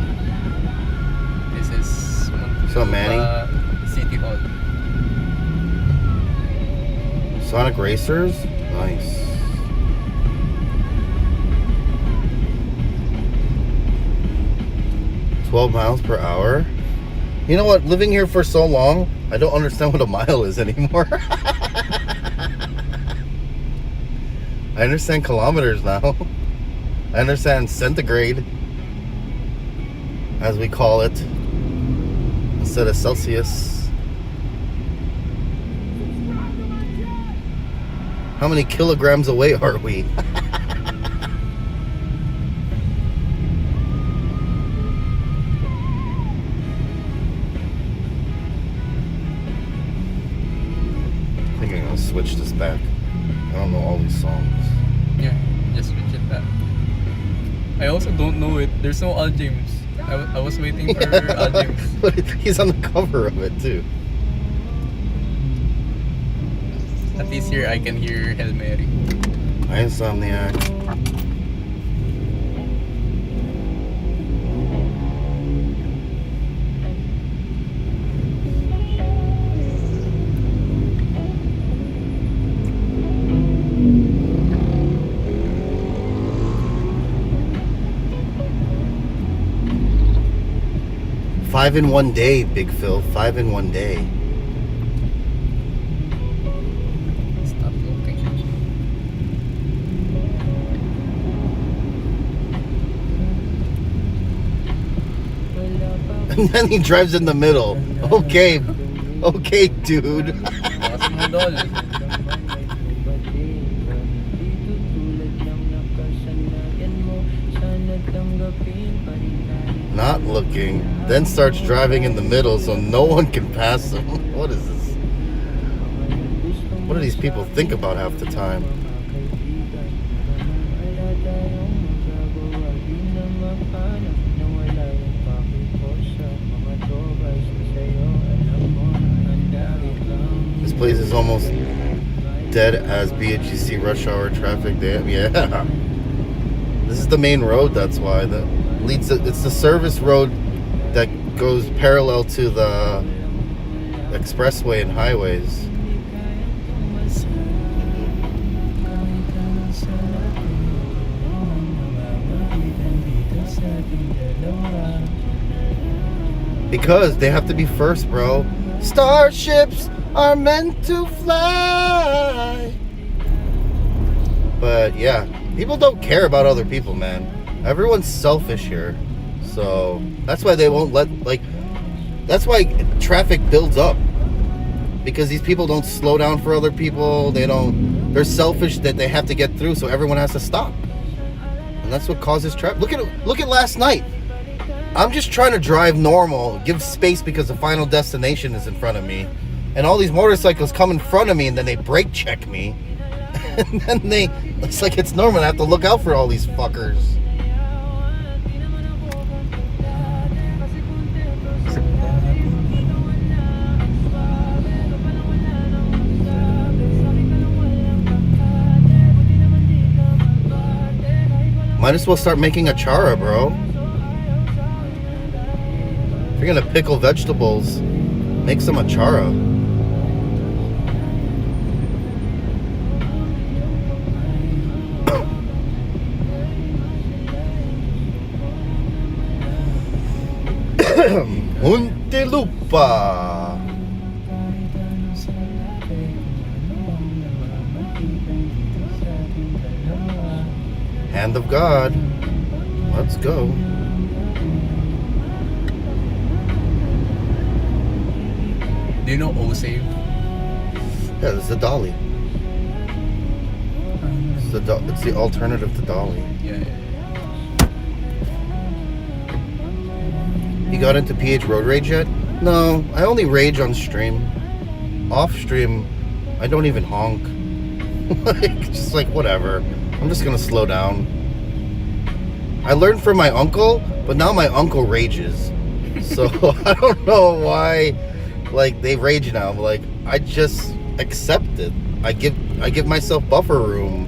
This is So, Manny? City Hall. Sonic Racers? Nice. $12 miles per hour. You know what? Living here for so long, I don't understand what a mile is anymore. I understand kilometers now. I understand centigrade, as we call it, instead of Celsius. How many kilograms away are we? I think I'm gonna switch this back. I don't know all these songs. Yeah, just switch it back. I also don't know it. There's no Al James. I was waiting for Al James. But he's on the cover of it too. At least here I can hear Hail Mary. Insomniac. 5 in 1 day, Big Phil. 5 in 1 day. Stop looking. And then he drives in the middle. Okay. Okay, dude. Taas mo, Dol. Not looking. Then starts driving in the middle so no one can pass him. What is this? What do these people think about half the time? This place is almost dead as BHGC rush hour traffic. Damn, yeah. This is the main road, that's why. That leads. It's the service road that goes parallel to the expressway and highways. Because they have to be first, bro. Starships are meant to fly. But yeah, people don't care about other people, man. Everyone's selfish here. So that's why they won't let, like, that's why traffic builds up. Because these people don't slow down for other people. They're selfish that they have to get through, so everyone has to stop. And that's what causes traffic. Look at last night. I'm just trying to drive normal, give space because the final destination is in front of me. And all these motorcycles come in front of me and then they brake check me. And then it's like it's normal. I have to look out for all these fuckers. Might as well start making achara, bro. If you're gonna pickle vegetables, make some achara. Muntinlupa. Hand of God. Let's go. Do you know O-Save? Yeah, this is the dolly. It's the alternative to dolly. Yeah. You got into PH Road Rage yet? No, I only rage on stream. Off stream, I don't even honk. Just like, whatever. I'm just gonna slow down. I learned from my uncle, but now my uncle rages. So I don't know why, like, they rage now. But, like, I just accept it. I give myself buffer room.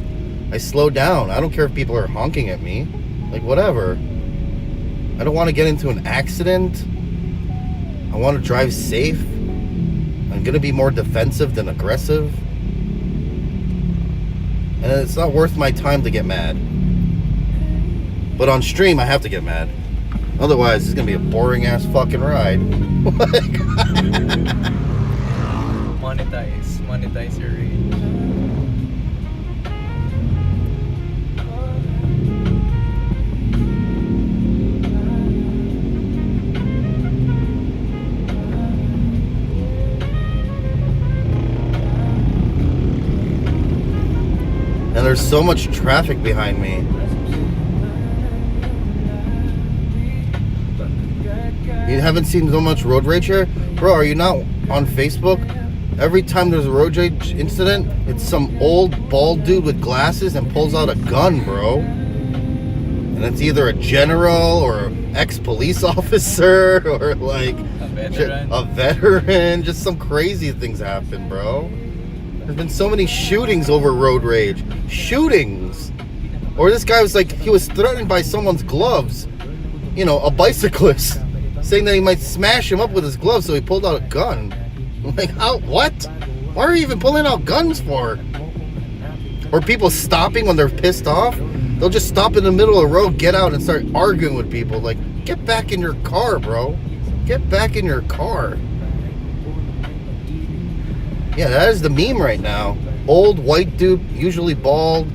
I slow down. I don't care if people are honking at me. Like, whatever. I don't want to get into an accident. I want to drive safe. I'm going to be more defensive than aggressive. And it's not worth my time to get mad. But on stream, I have to get mad. Otherwise, it's going to be a boring ass fucking ride. Monetize your rage. there's so much traffic behind me. You haven't seen so much road rage here? Bro, are you not on Facebook? Every time there's a road rage incident, it's some old bald dude with glasses and pulls out a gun, bro. And it's either a general or ex-police officer or like a veteran. Just some crazy things happen, bro. There's been so many shootings over road rage. Shootings! Or this guy was like, he was threatened by someone's gloves. You know, a bicyclist. Saying that he might smash him up with his gloves, so he pulled out a gun. I'm like, how? What? Why are you even pulling out guns for? Or people stopping when they're pissed off? They'll just stop in the middle of the road, get out, and start arguing with people. Like, get back in your car, bro. Get back in your car. Yeah, that is the meme right now. Old white dude, usually bald,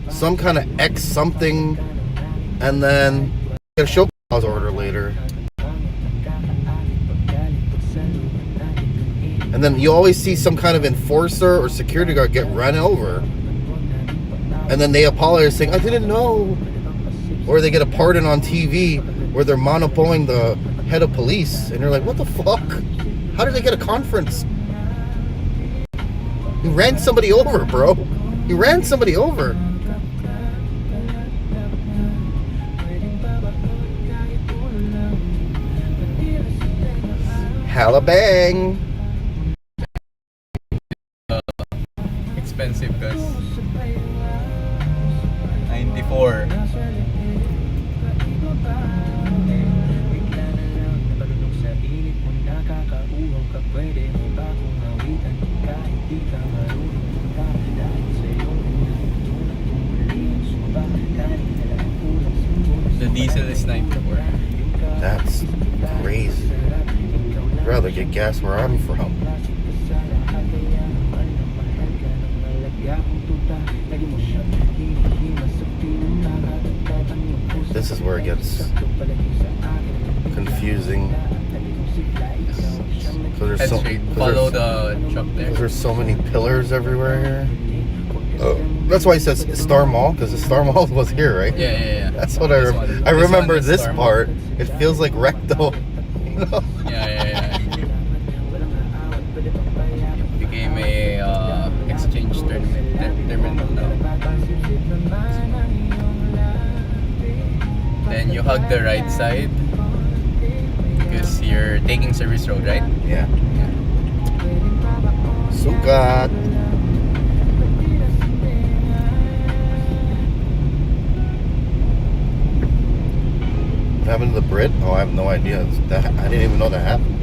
some kind of X something, and then get a show cause order later. And then you always see some kind of enforcer or security guard get run over. And then they apologize saying, I didn't know. Or they get a pardon on TV where they're monopoling the head of police. And you're like, what the fuck? How did they get a conference? You ran somebody over, bro. You ran somebody over. Halabang. Expensive, guys. 94. The diesel is 94. That's crazy. I'd rather get gas where I'm from. This is where it gets confusing. Head straight. Follow the truck there. Because there's so many pillars everywhere here. Oh, that's why it says Star Mall, because the Star Mall was here, right? Yeah. That's what I remember. This part. It feels like recto. You know? Yeah. It became a exchange terminal now. Then you hug the right side because you're taking service road, right? Yeah. Sukat. What happened to the Brit? Oh, I have no idea. I didn't even know that happened.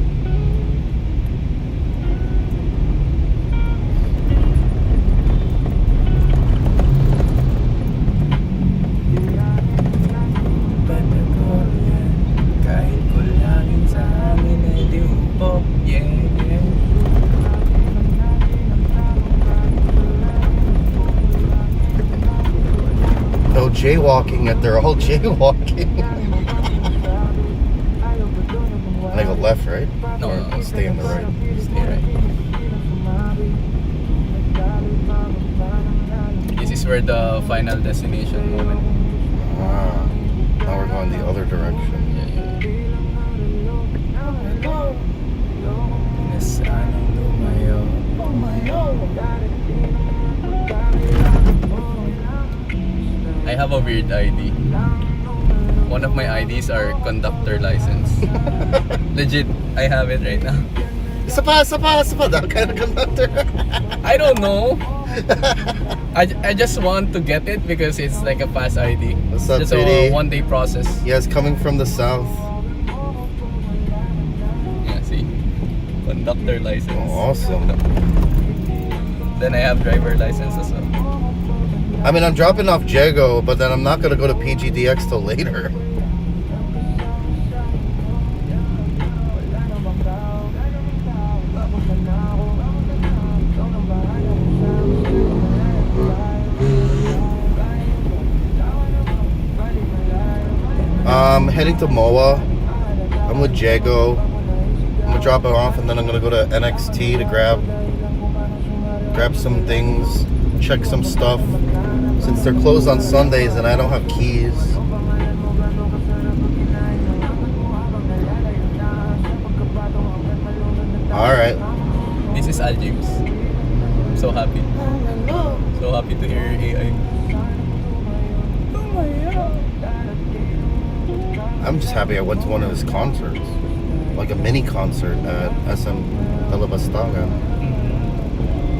No jaywalking yet. They're all jaywalking. I go left, right? No, Or stay on the right. Stay right. This is where the final destination moment. Ah, now we're going the other direction. I have a weird ID. One of my IDs are conductor license. Legit, I have it right now. Sapa, that kind of conductor. I don't know. I just want to get it because it's like a fast ID. What's up, just PD? a one-day process. Yes, coming from the south. Yeah, see? Conductor license. Oh, awesome. Then I have driver license as well. I mean, I'm dropping off Jago, but then I'm not going to go to PGDX till later. I'm heading to MOA. I'm with Jago. I'm going to drop it off, and then I'm going to go to NXT to grab some things check some stuff since they're closed on Sundays and I don't have keys. All right. This is Al James. I'm so happy. So happy to hear AI. Oh my god. I'm just happy I went to one of his concerts, like a mini concert at SM De La Vastaga.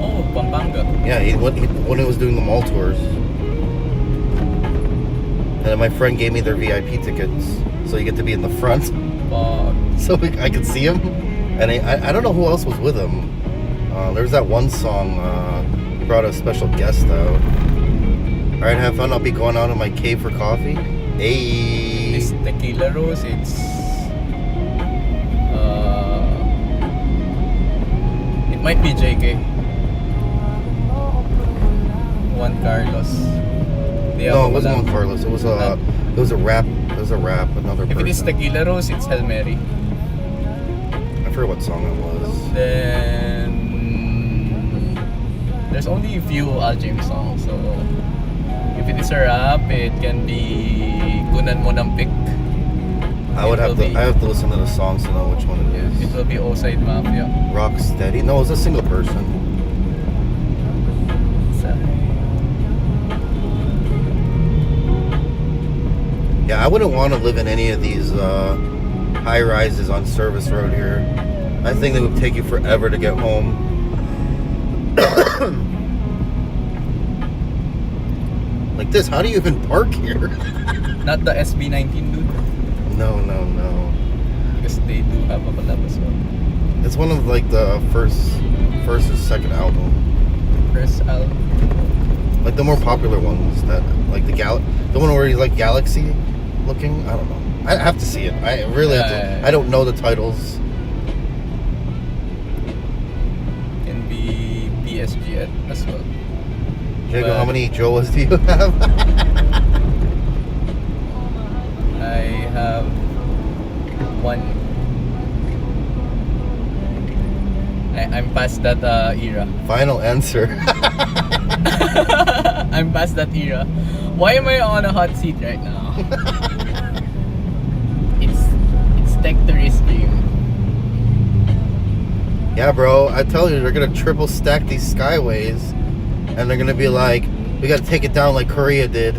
Oh, Pampanga. Yeah, when he was doing the mall tours. And then my friend gave me their VIP tickets, so you get to be in the front, so I could see him. And I don't know who else was with him. There was that one song, brought a special guest out. All right, have fun. I'll be going out in my cave for coffee. Hey. This Tequila Rose, it's it might be JK. Juan Carlos. No, it wasn't Juan Carlos. It was a rap. It was a rap. Another person. If it is Tequila Rose, it's Hail Mary. I forget what song it was. Then there's only a few Al James songs, so if it is a rap, it can be Kunan Mo Ng Pick. I have to listen to the songs to know which one it is. It will be Oside Mafia. Rock Steady. No, it was a single person. Yeah, I wouldn't want to live in any of these high rises on Service Road here. I think it would take you forever to get home. Like this, how do you even park here? Not the SB19 dude. No. Because they do have a collab as well. It's one of like the first or second album. First album. Like the more popular ones that like the one where he's like Galaxy looking. I don't know. I have to see it. I really have to. I don't know the titles. Can be PSG as well. Jago, how many Joas do you have? I have one. I'm past that era. Final answer. I'm past that era. Why am I on a hot seat right now? It's tech tourist game. Yeah, bro. I tell you, they're gonna triple stack these skyways, and they're gonna be like, we gotta take it down like Korea did.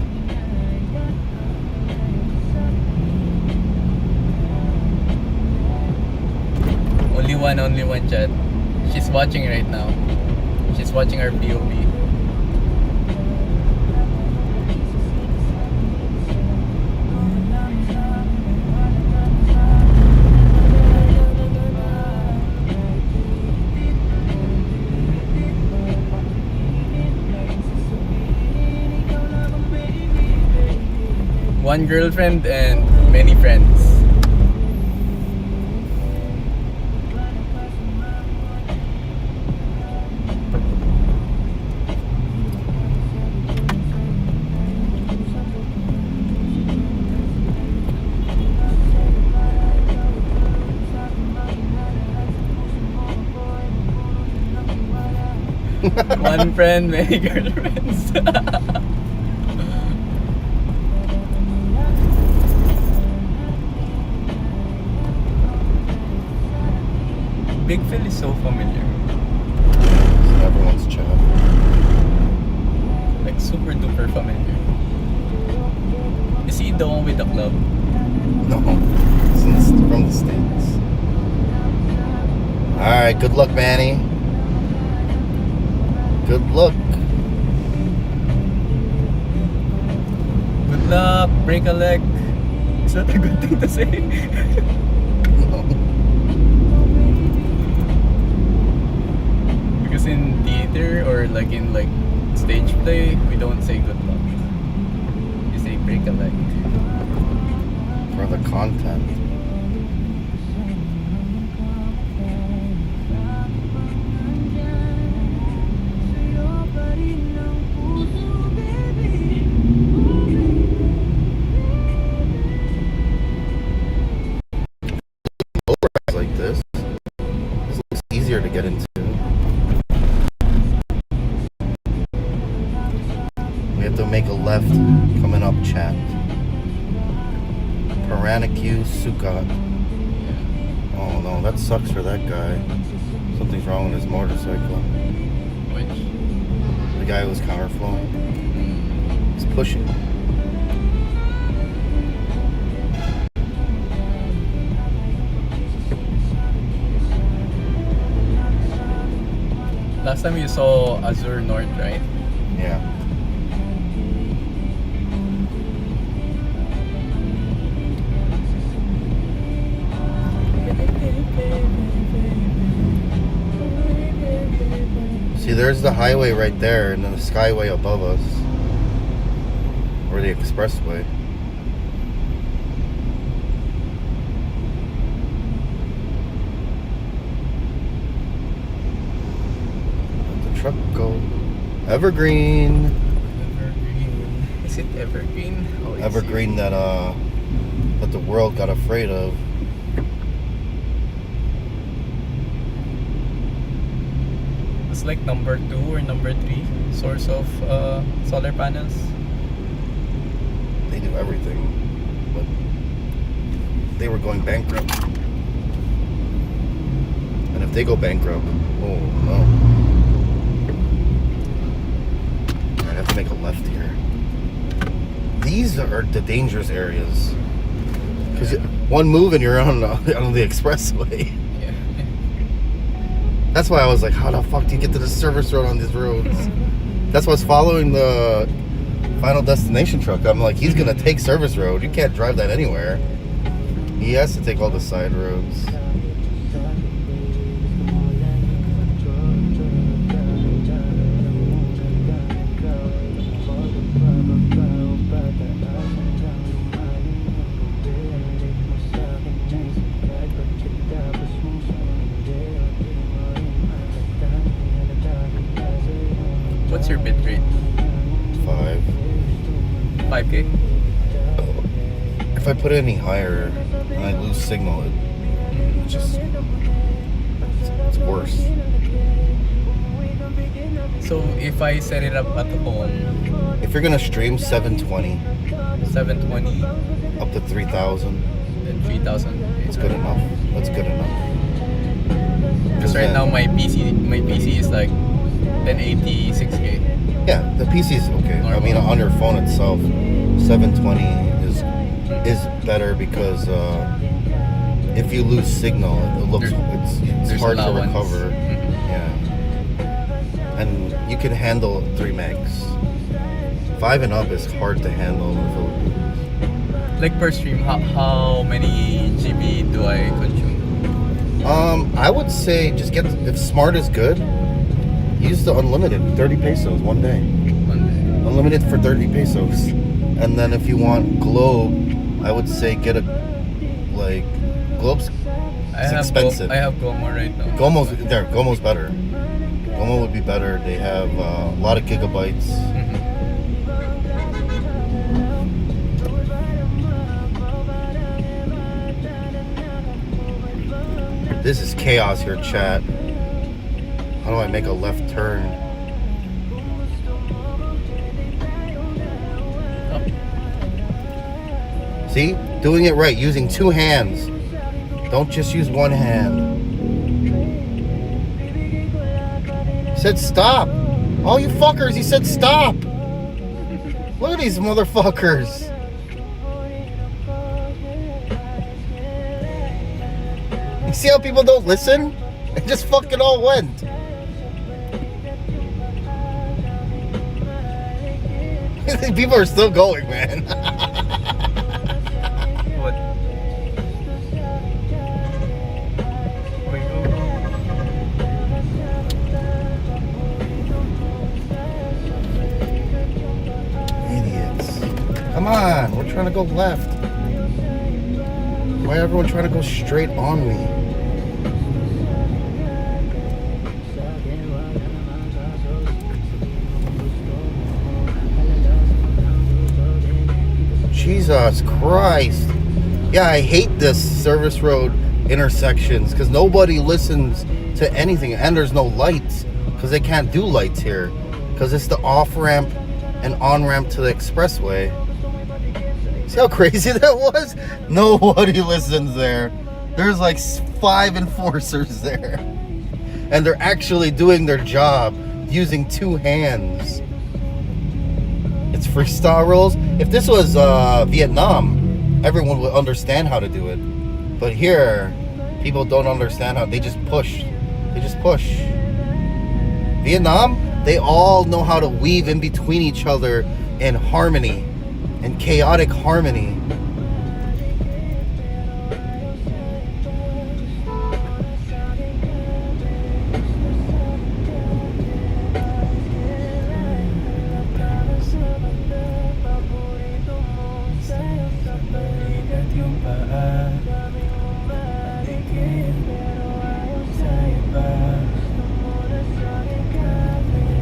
Only one chat. She's watching right now. She's watching our POV. One girlfriend and many friends. One friend, many girlfriends. Big Phil is so familiar. It's everyone's chat. Like super duper familiar. Is he the one with the club? No, it's from the States. Alright, good luck, Manny. Good luck. Good luck, break a leg. Is that a good thing to say? No. Because in theater or like in like stage play, we don't say good luck. You say break a leg. For the content. Like this looks easier to get into. to make a left coming up chat. Paranaque Sukkot. Oh no, that sucks for that guy. Something's wrong with his motorcycle. Which? The guy who was counterflowing. He's pushing. Last time you saw Azure North, right? Yeah. See, there's the highway right there, and then the skyway above us. Or the expressway. Let the truck go. Evergreen. Evergreen. Is it Evergreen? Oh, it's Evergreen that the world got afraid of. It's like number 2 or number 3 source of solar panels. They do everything, but they were going bankrupt. And if they go bankrupt, oh no. I have to make a left here. These are the dangerous areas. Because one move and you're on the expressway. Yeah. That's why I was like, how the fuck do you get to the service road on these roads? That's why I was following the Final Destination truck. I'm like, he's gonna take service road. You can't drive that anywhere. He has to take all the side roads. What's your bit rate? 5K? If I put it any higher and I lose signal, it's worse. So if I set it up at home, If you're gonna stream 720 720 up to 3,000, and 3000. it's good enough. That's good enough. Because right now my PC is like 1080 6K. Yeah, the PC is okay. I Normal. mean, on your phone itself, 720 is better because if you lose signal, it's There's hard to allowance. recover. Yeah, and you can handle 3 megs. 5 and up is hard to handle in the Philippines. Like per stream, how many GB do I consume? I would say just if Smart is good, use the unlimited 30 pesos one day. Unlimited for 30 pesos. And then if you want Globe, I would say get Globe's expensive. I have Gomo right now. Gomo's better. Gomo would be better. They have a lot of gigabytes. This is chaos here, chat. How do I make a left turn? See? Doing it right, using 2 hands. Don't just use 1 hand. He said stop. All you fuckers, he said stop. Look at these motherfuckers. You see how people don't listen? It just fucking all went. These people are still going, man. What? Wait, Idiots. Come on, we're trying to go left. Why everyone trying to go straight on me? Jesus Christ. Yeah, I hate this service road intersections because nobody listens to anything, and there's no lights because they can't do lights here because it's the off-ramp an on-ramp to the expressway. See how crazy that was? Nobody listens there. There's like 5 enforcers there. And they're actually doing their job using 2 hands. It's freestyle rules. If this was Vietnam, everyone would understand how to do it. But here, people don't understand how. They just push. They just push. Vietnam, they all know how to weave in between each other in harmony, in chaotic harmony.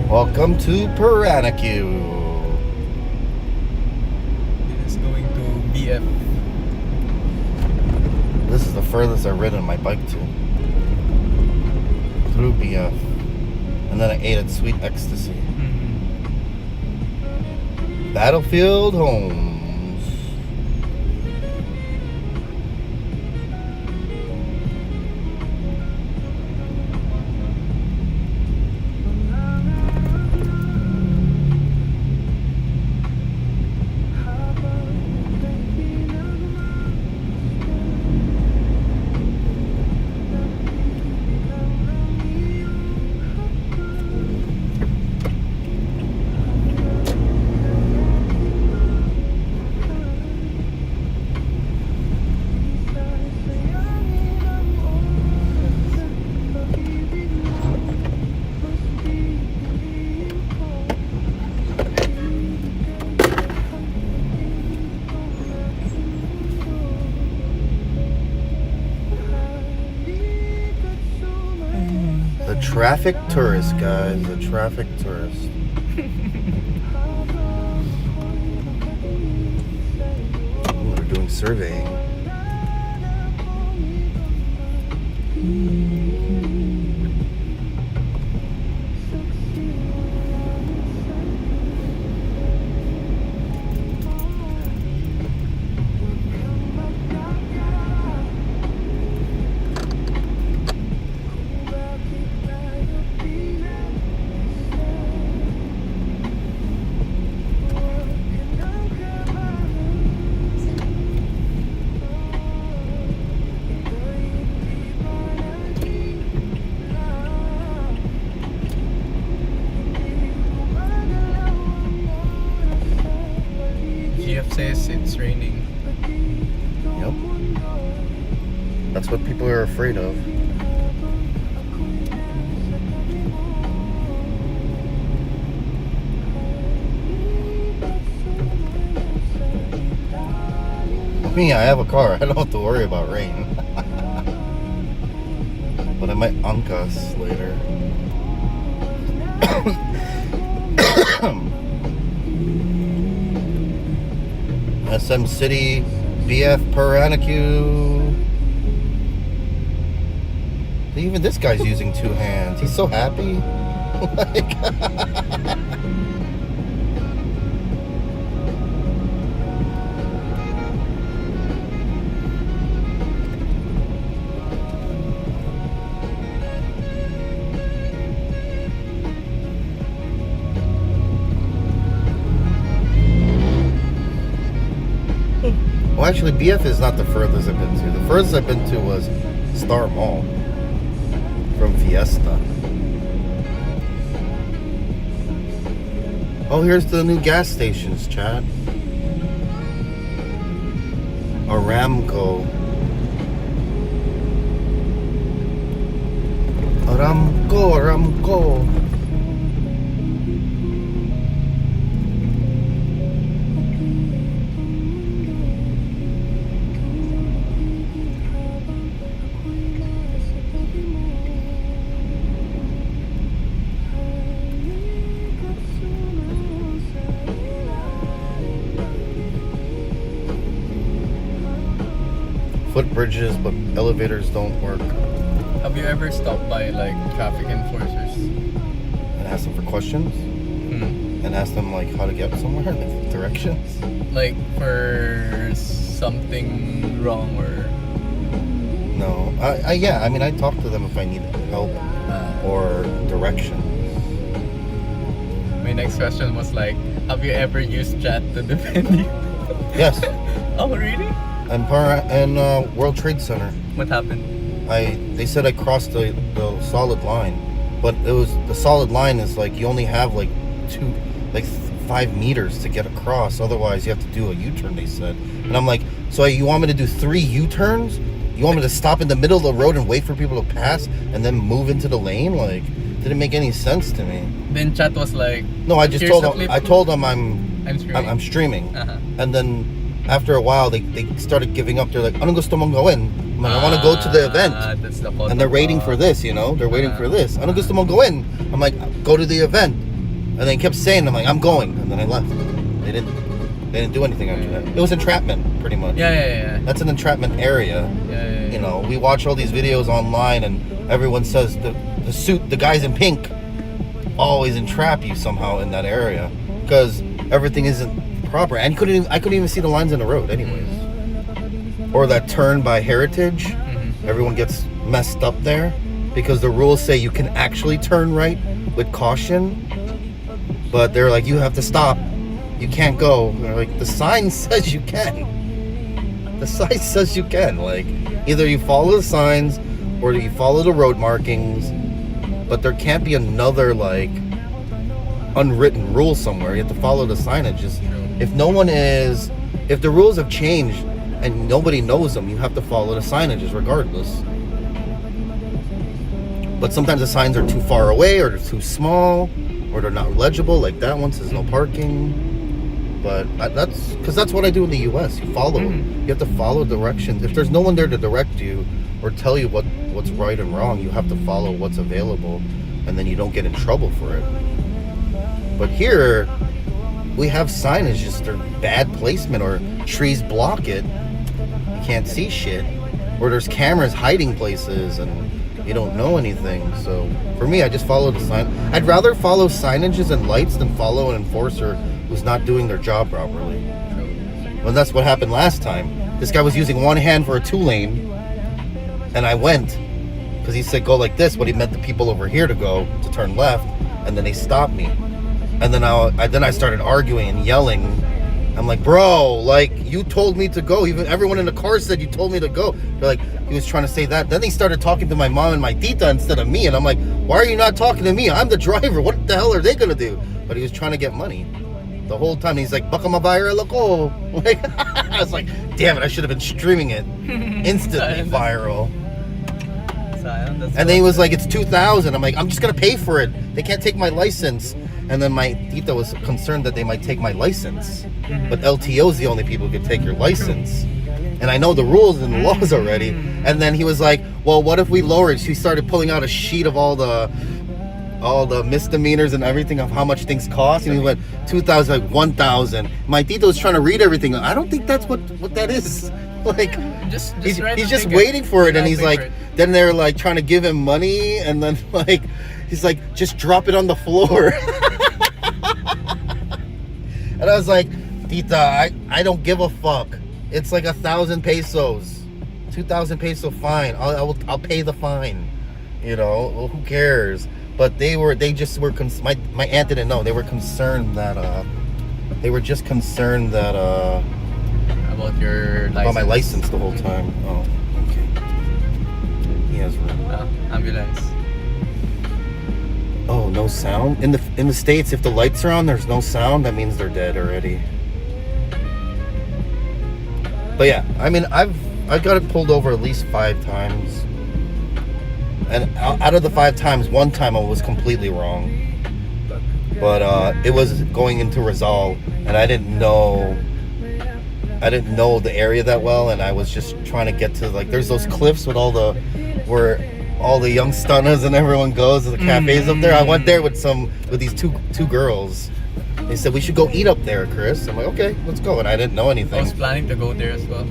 Welcome to Peranaque. It's going to BF. This is the furthest I've ridden my bike to. Through BF. And then I ate at Sweet Ecstasy. Battlefield Homes. Traffic tourist, guys. A traffic tourist. Ooh, they're doing surveying. Says it's raining. Yep. That's what people are afraid of. Me, I have a car. I don't have to worry about rain. But I might unk us later. SM City, BF Peranaque. Even this guy's using 2 hands. He's so happy. Like, well, actually, BF is not the furthest I've been to. The furthest I've been to was Star Mall from Fiesta. Oh, here's the new gas stations, chat. Aramco. Aramco. Footbridges, but elevators don't work. Have you ever stopped by like traffic enforcers? And ask them for questions? Hmm. and ask them like how to get somewhere, like directions. Like for something wrong or No, I mean I talk to them if I need help or directions. my next question was like, have you ever used chat to defend you? Yes, Oh really? and World Trade Center. What happened? They said I crossed the solid line, but it was the solid line is like you only have like 5 meters to get across. Otherwise, you have to do a U-turn. They said, and I'm like, so you want me to do 3 U-turns? You want me to stop in the middle of the road and wait for people to pass and then move into the lane? Like, didn't make any sense to me. Then chat was like, No, I just "Here's told the them. clip." I told them I'm streaming. I'm streaming, Uh-huh. and then after a while they started giving up. They're like, "Anong gusto mong gawin?" I'm like, I want to go to the event. That's the fault And they're of, waiting for this, you know? They're waiting for this. Ano gusto mong gawin? I'm like, go to the event. And they kept saying, I'm like, I'm going. And then I left. They didn't do anything after that. It was entrapment, pretty much. Yeah. That's an entrapment area. Yeah. You know, we watch all these videos online and everyone says the guys in pink always entrap you somehow in that area. Because everything isn't proper. And I couldn't even see the lines in the road anyways. Or that turn by Heritage. Mm-hmm. Everyone gets messed up there because the rules say you can actually turn right with caution, but they're like, you have to stop, you can't go. And they're like, the sign says you can. The sign says you can. Like, either you follow the signs or you follow the road markings, but there can't be another like unwritten rule somewhere. You have to follow the signage. If the rules have changed and nobody knows them, you have to follow the signages regardless. But sometimes the signs are too far away, or they're too small, or they're not legible. Like that one says no parking. But that's what I do in the U.S. You follow. You have to follow directions. If there's no one there to direct you or tell you what's right and wrong, you have to follow what's available, and then you don't get in trouble for it. But here, we have signage, just they're bad placement, or trees block it. You can't see shit, or there's cameras hiding places and you don't know anything. So for me, I just follow the sign. I'd rather follow signages and lights than follow an enforcer who's not doing their job properly. Well, that's what happened last time. This guy was using one hand for a 2-lane, and I went because he said go like this, but he meant the people over here to turn left, and then they stopped me. And then I started arguing and yelling. I'm like, bro, like, you told me to go. Even everyone in the car said you told me to go. They're like, he was trying to say that. Then they started talking to my mom and my tita instead of me. And I'm like, why are you not talking to me? I'm the driver. What the hell are they going to do? But he was trying to get money the whole time. He's like, baka maviral ako. Like, I was like, damn it, I should have been streaming it. Instantly viral. And then he was like, it's 2,000. I'm like, I'm just going to pay for it. They can't take my license. And then my tita was concerned that they might take my license. But LTO is the only people who could take your license. And I know the rules and the laws already. And then he was like, well, what if we lower it? She started pulling out a sheet of all the misdemeanors and everything of how much things cost. And he went, 2,000, like 1,000. My tita was trying to read everything. I don't think that's what that is. Like, he's just waiting for it. And he's like, then they're like trying to give him money. And then like, he's like, just drop it on the floor. And I was like, tita, I don't give a fuck. It's like 1,000 pesos, 2,000 peso fine. I'll pay the fine. You know, well, who cares? But my aunt didn't know. They were concerned that about your license. about my license the whole time. Oh, okay. He has room. Ambulance. Oh, no sound? In the States, if the lights are on, there's no sound, that means they're dead already. But yeah, I mean, I got it pulled over at least 5 times. And out of the 5 times, 1 time I was completely wrong. But it was going into Rizal, and I didn't know the area that well, and I was just trying to get to, like, there's those cliffs with where all the young stunners and everyone goes to the cafes up there. I went there with these two girls. They said, we should go eat up there, Chris. I'm like, okay, let's go. And I didn't know anything. I was planning to go there as well.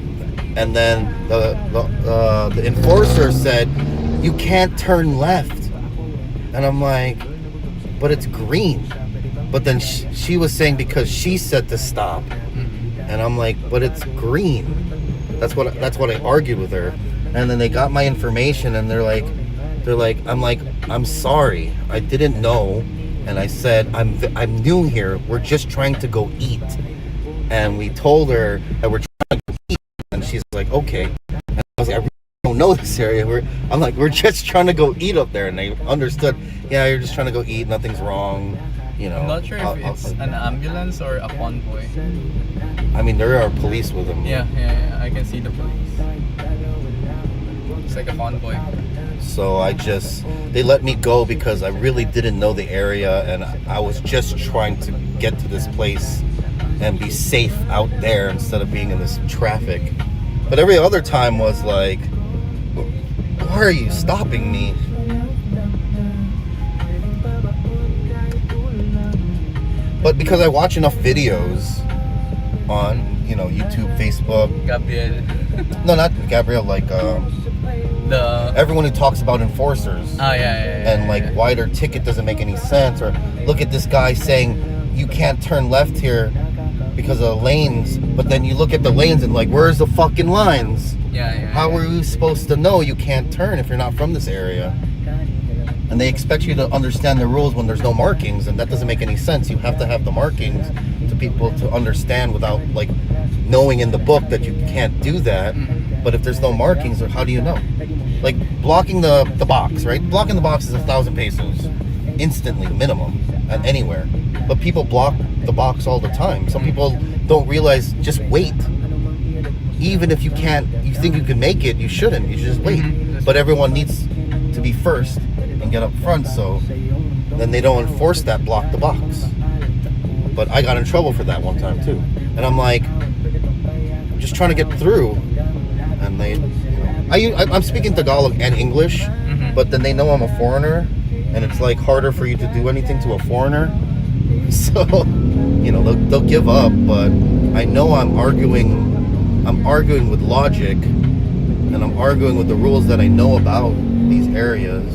And then the enforcer said, you can't turn left. And I'm like, but it's green. But then she was saying because she said to stop, and I'm like, but it's green. That's what I argued with her. And then they got my information, and they're like, I'm sorry, I didn't know. And I said, I'm new here. We're just trying to go eat. And we told her that we're trying to go eat, and she's like, okay. And I was like, I really don't know this area. I'm like, we're just trying to go eat up there, and they understood. Yeah, you're just trying to go eat. Nothing's wrong. You know. I'm not sure if it's an ambulance or a convoy. I mean, there are police with them. Yeah. I can see the police. It's like a convoy. So they let me go because I really didn't know the area, and I was just trying to get to this place and be safe out there instead of being in this traffic. But every other time was like, why are you stopping me? But because I watch enough videos on, YouTube, Facebook. Gabriel. No, not Gabriel, like everyone who talks about enforcers. And like why their ticket doesn't make any sense, or look at this guy saying you can't turn left here because of the lanes, but then you look at the lanes and like, where's the fucking lines? How are you supposed to know you can't turn if you're not from this area? And they expect you to understand the rules when there's no markings, and that doesn't make any sense. You have to have the markings to people to understand without like knowing in the book that you can't do that. But if there's no markings, or how do you know? Like blocking the box, right? Blocking the box is 1,000 pesos instantly, minimum, at anywhere. But people block the box all the time. Some people don't realize, just wait. Even if you think you can make it, you shouldn't. You should just wait. But everyone needs to be first and get up front, so then they don't enforce that block the box. But I got in trouble for that one time too. And I'm like, I'm just trying to get through. And I'm speaking Tagalog and English, but then they know I'm a foreigner, and it's like harder for you to do anything to a foreigner. So, they'll give up, but I know I'm arguing with logic, and I'm arguing with the rules that I know about these areas.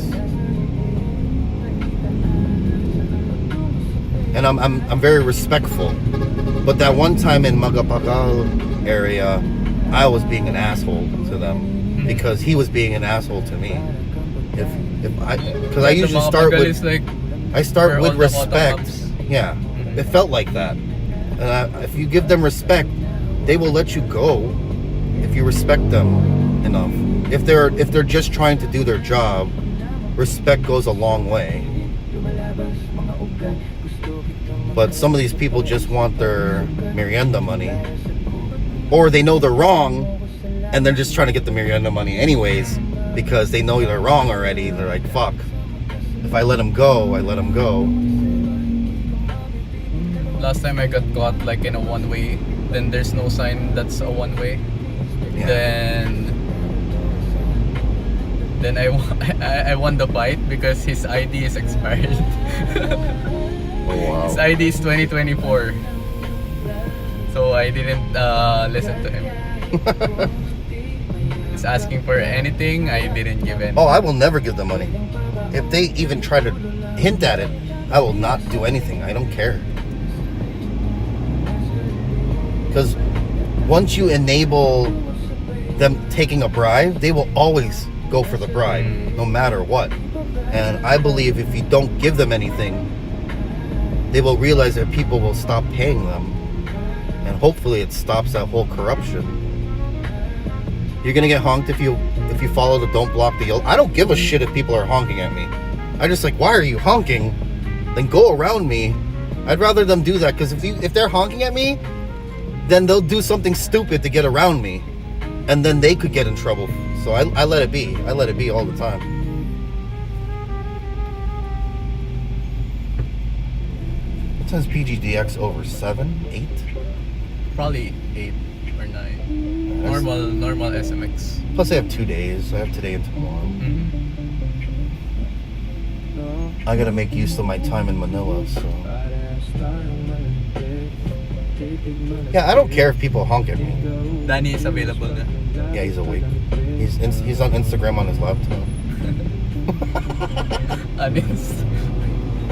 And I'm very respectful. But that one time in Magapagal area, I was being an asshole to them because he was being an asshole to me. Because I usually start with respect. Yeah, it felt like that. And if you give them respect, they will let you go if you respect them enough. If they're just trying to do their job, respect goes a long way. But some of these people just want their merienda money, or they know they're wrong and they're just trying to get the merienda money anyways because they know they're wrong already. They're like, fuck, if I let them go, I let them go. Last time I got caught like in a one-way, then there's no sign that's a one-way. Yeah. Then I won the fight because his ID is expired. Oh, wow. His ID is 2024. So I didn't listen to him. He's asking for anything, I didn't give in. Oh, I will never give them money. If they even try to hint at it, I will not do anything. I don't care. Because once you enable them taking a bribe, they will always go for the bribe, no matter what. And I believe if you don't give them anything, they will realize that people will stop paying them. And hopefully it stops that whole corruption. You're gonna get honked if you follow the don't block the yellow. I don't give a shit if people are honking at me. I just like, why are you honking? Then go around me. I'd rather them do that, because if they're honking at me, then they'll do something stupid to get around me, and then they could get in trouble. So I let it be. I let it be all the time. What time's PGDX over? 7? 8? Probably 8 or 9. Normal SMX. Plus I have 2 days. I have today and tomorrow. I gotta make use of my time in Manila, so. Yeah, I don't care if people honk at me. Danny is available na. Yeah, he's awake. He's on Instagram on his laptop.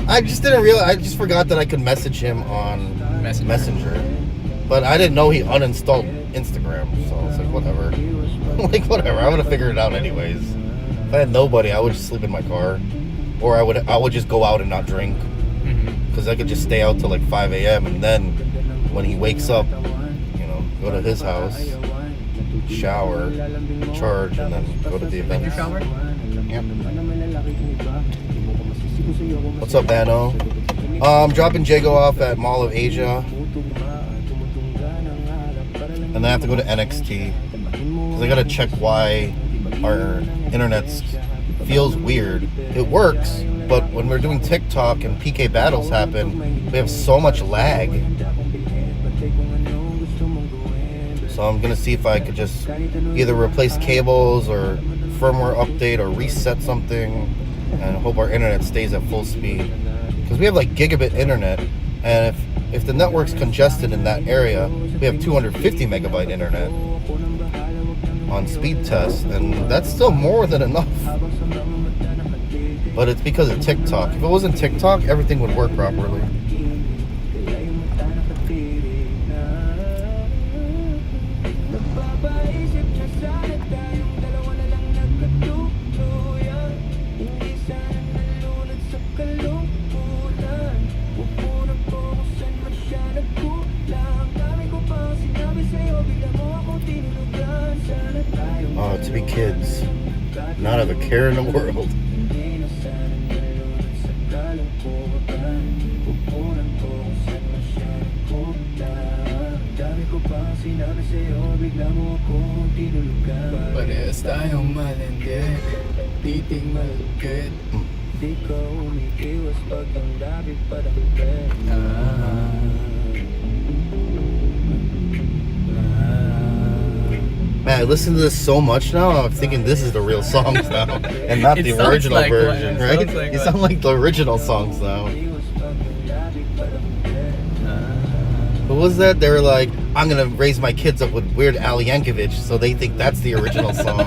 I just didn't realize. I just forgot that I could message him on Messenger. But I didn't know he uninstalled Instagram. So I was like, whatever. Like, whatever. I would have figured it out anyways. If I had nobody, I would just sleep in my car. Or I would just go out and not drink. Because I could just stay out till like 5 a.m. And then when he wakes up, you know, go to his house, shower, charge, and then go to the event. You shower? Yep. What's up, Bano? I'm dropping Jago off at Mall of Asia. And I have to go to NXT. Because I gotta check why our internet feels weird. It works, but when we're doing TikTok and PK battles happen, we have so much lag. So I'm gonna see if I could just either replace cables or firmware update or reset something and hope our internet stays at full speed. Because we have like gigabit internet, and if the network's congested in that area, we have 250 megabyte internet on speed test, and that's still more than enough. But it's because of TikTok. If it wasn't TikTok, everything would work properly. To be kids, not have a care in the world. Parehas tayong malandi, titing malagkit. Di ko umiiwas pag ang labi padangkit. Man, I listen to this so much now, I'm thinking this is the real songs now, and not the original like version, one. right? Like You sound like the original songs now. What was that? They were like, I'm gonna raise my kids up with Weird Al Yankovic, so they think that's the original song.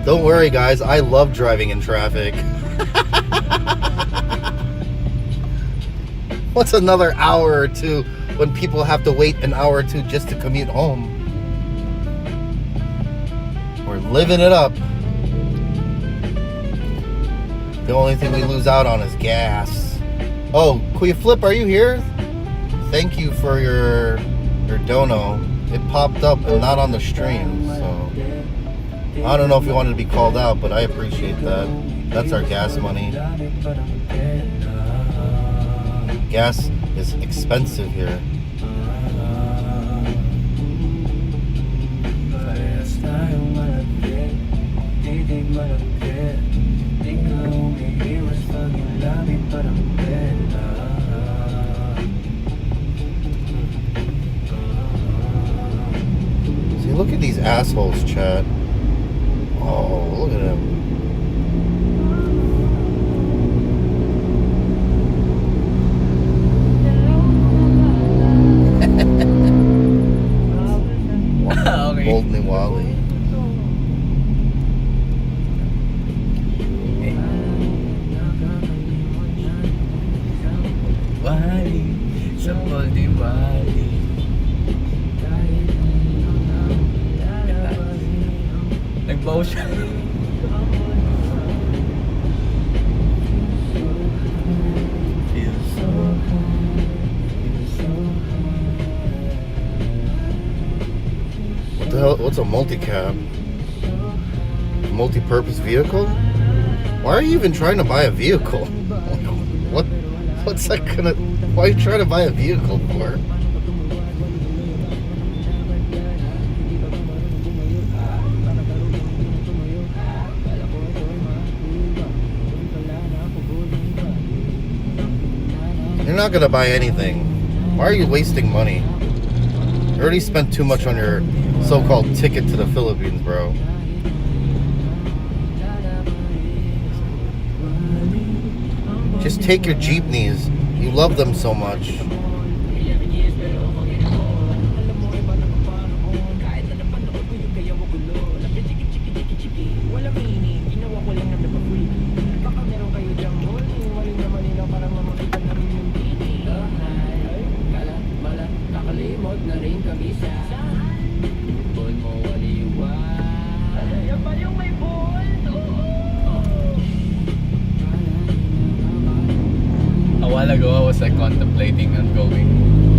Don't worry, guys, I love driving in traffic. What's another hour or two when people have to wait an hour or two just to commute home? We're living it up. The only thing we lose out on is gas. Oh, Kuya Flip, are you here? Thank you for your dono. It popped up and not on the stream, so I don't know if you wanted to be called out, but I appreciate that. That's our gas money. Gas is expensive here. See, look at these assholes, chat. Oh, look at him. Boldly Wally. Wally, sa Boldly Wally. Nagbaw siya. What's a multi-cab? Multi-purpose vehicle? Why are you even trying to buy a vehicle? What's that gonna... Why are you trying to buy a vehicle for? You're not gonna buy anything. Why are you wasting money? You already spent too much on your so-called ticket to the Philippines, bro. Just take your jeepneys. You love them so much. while ago I was like contemplating on going.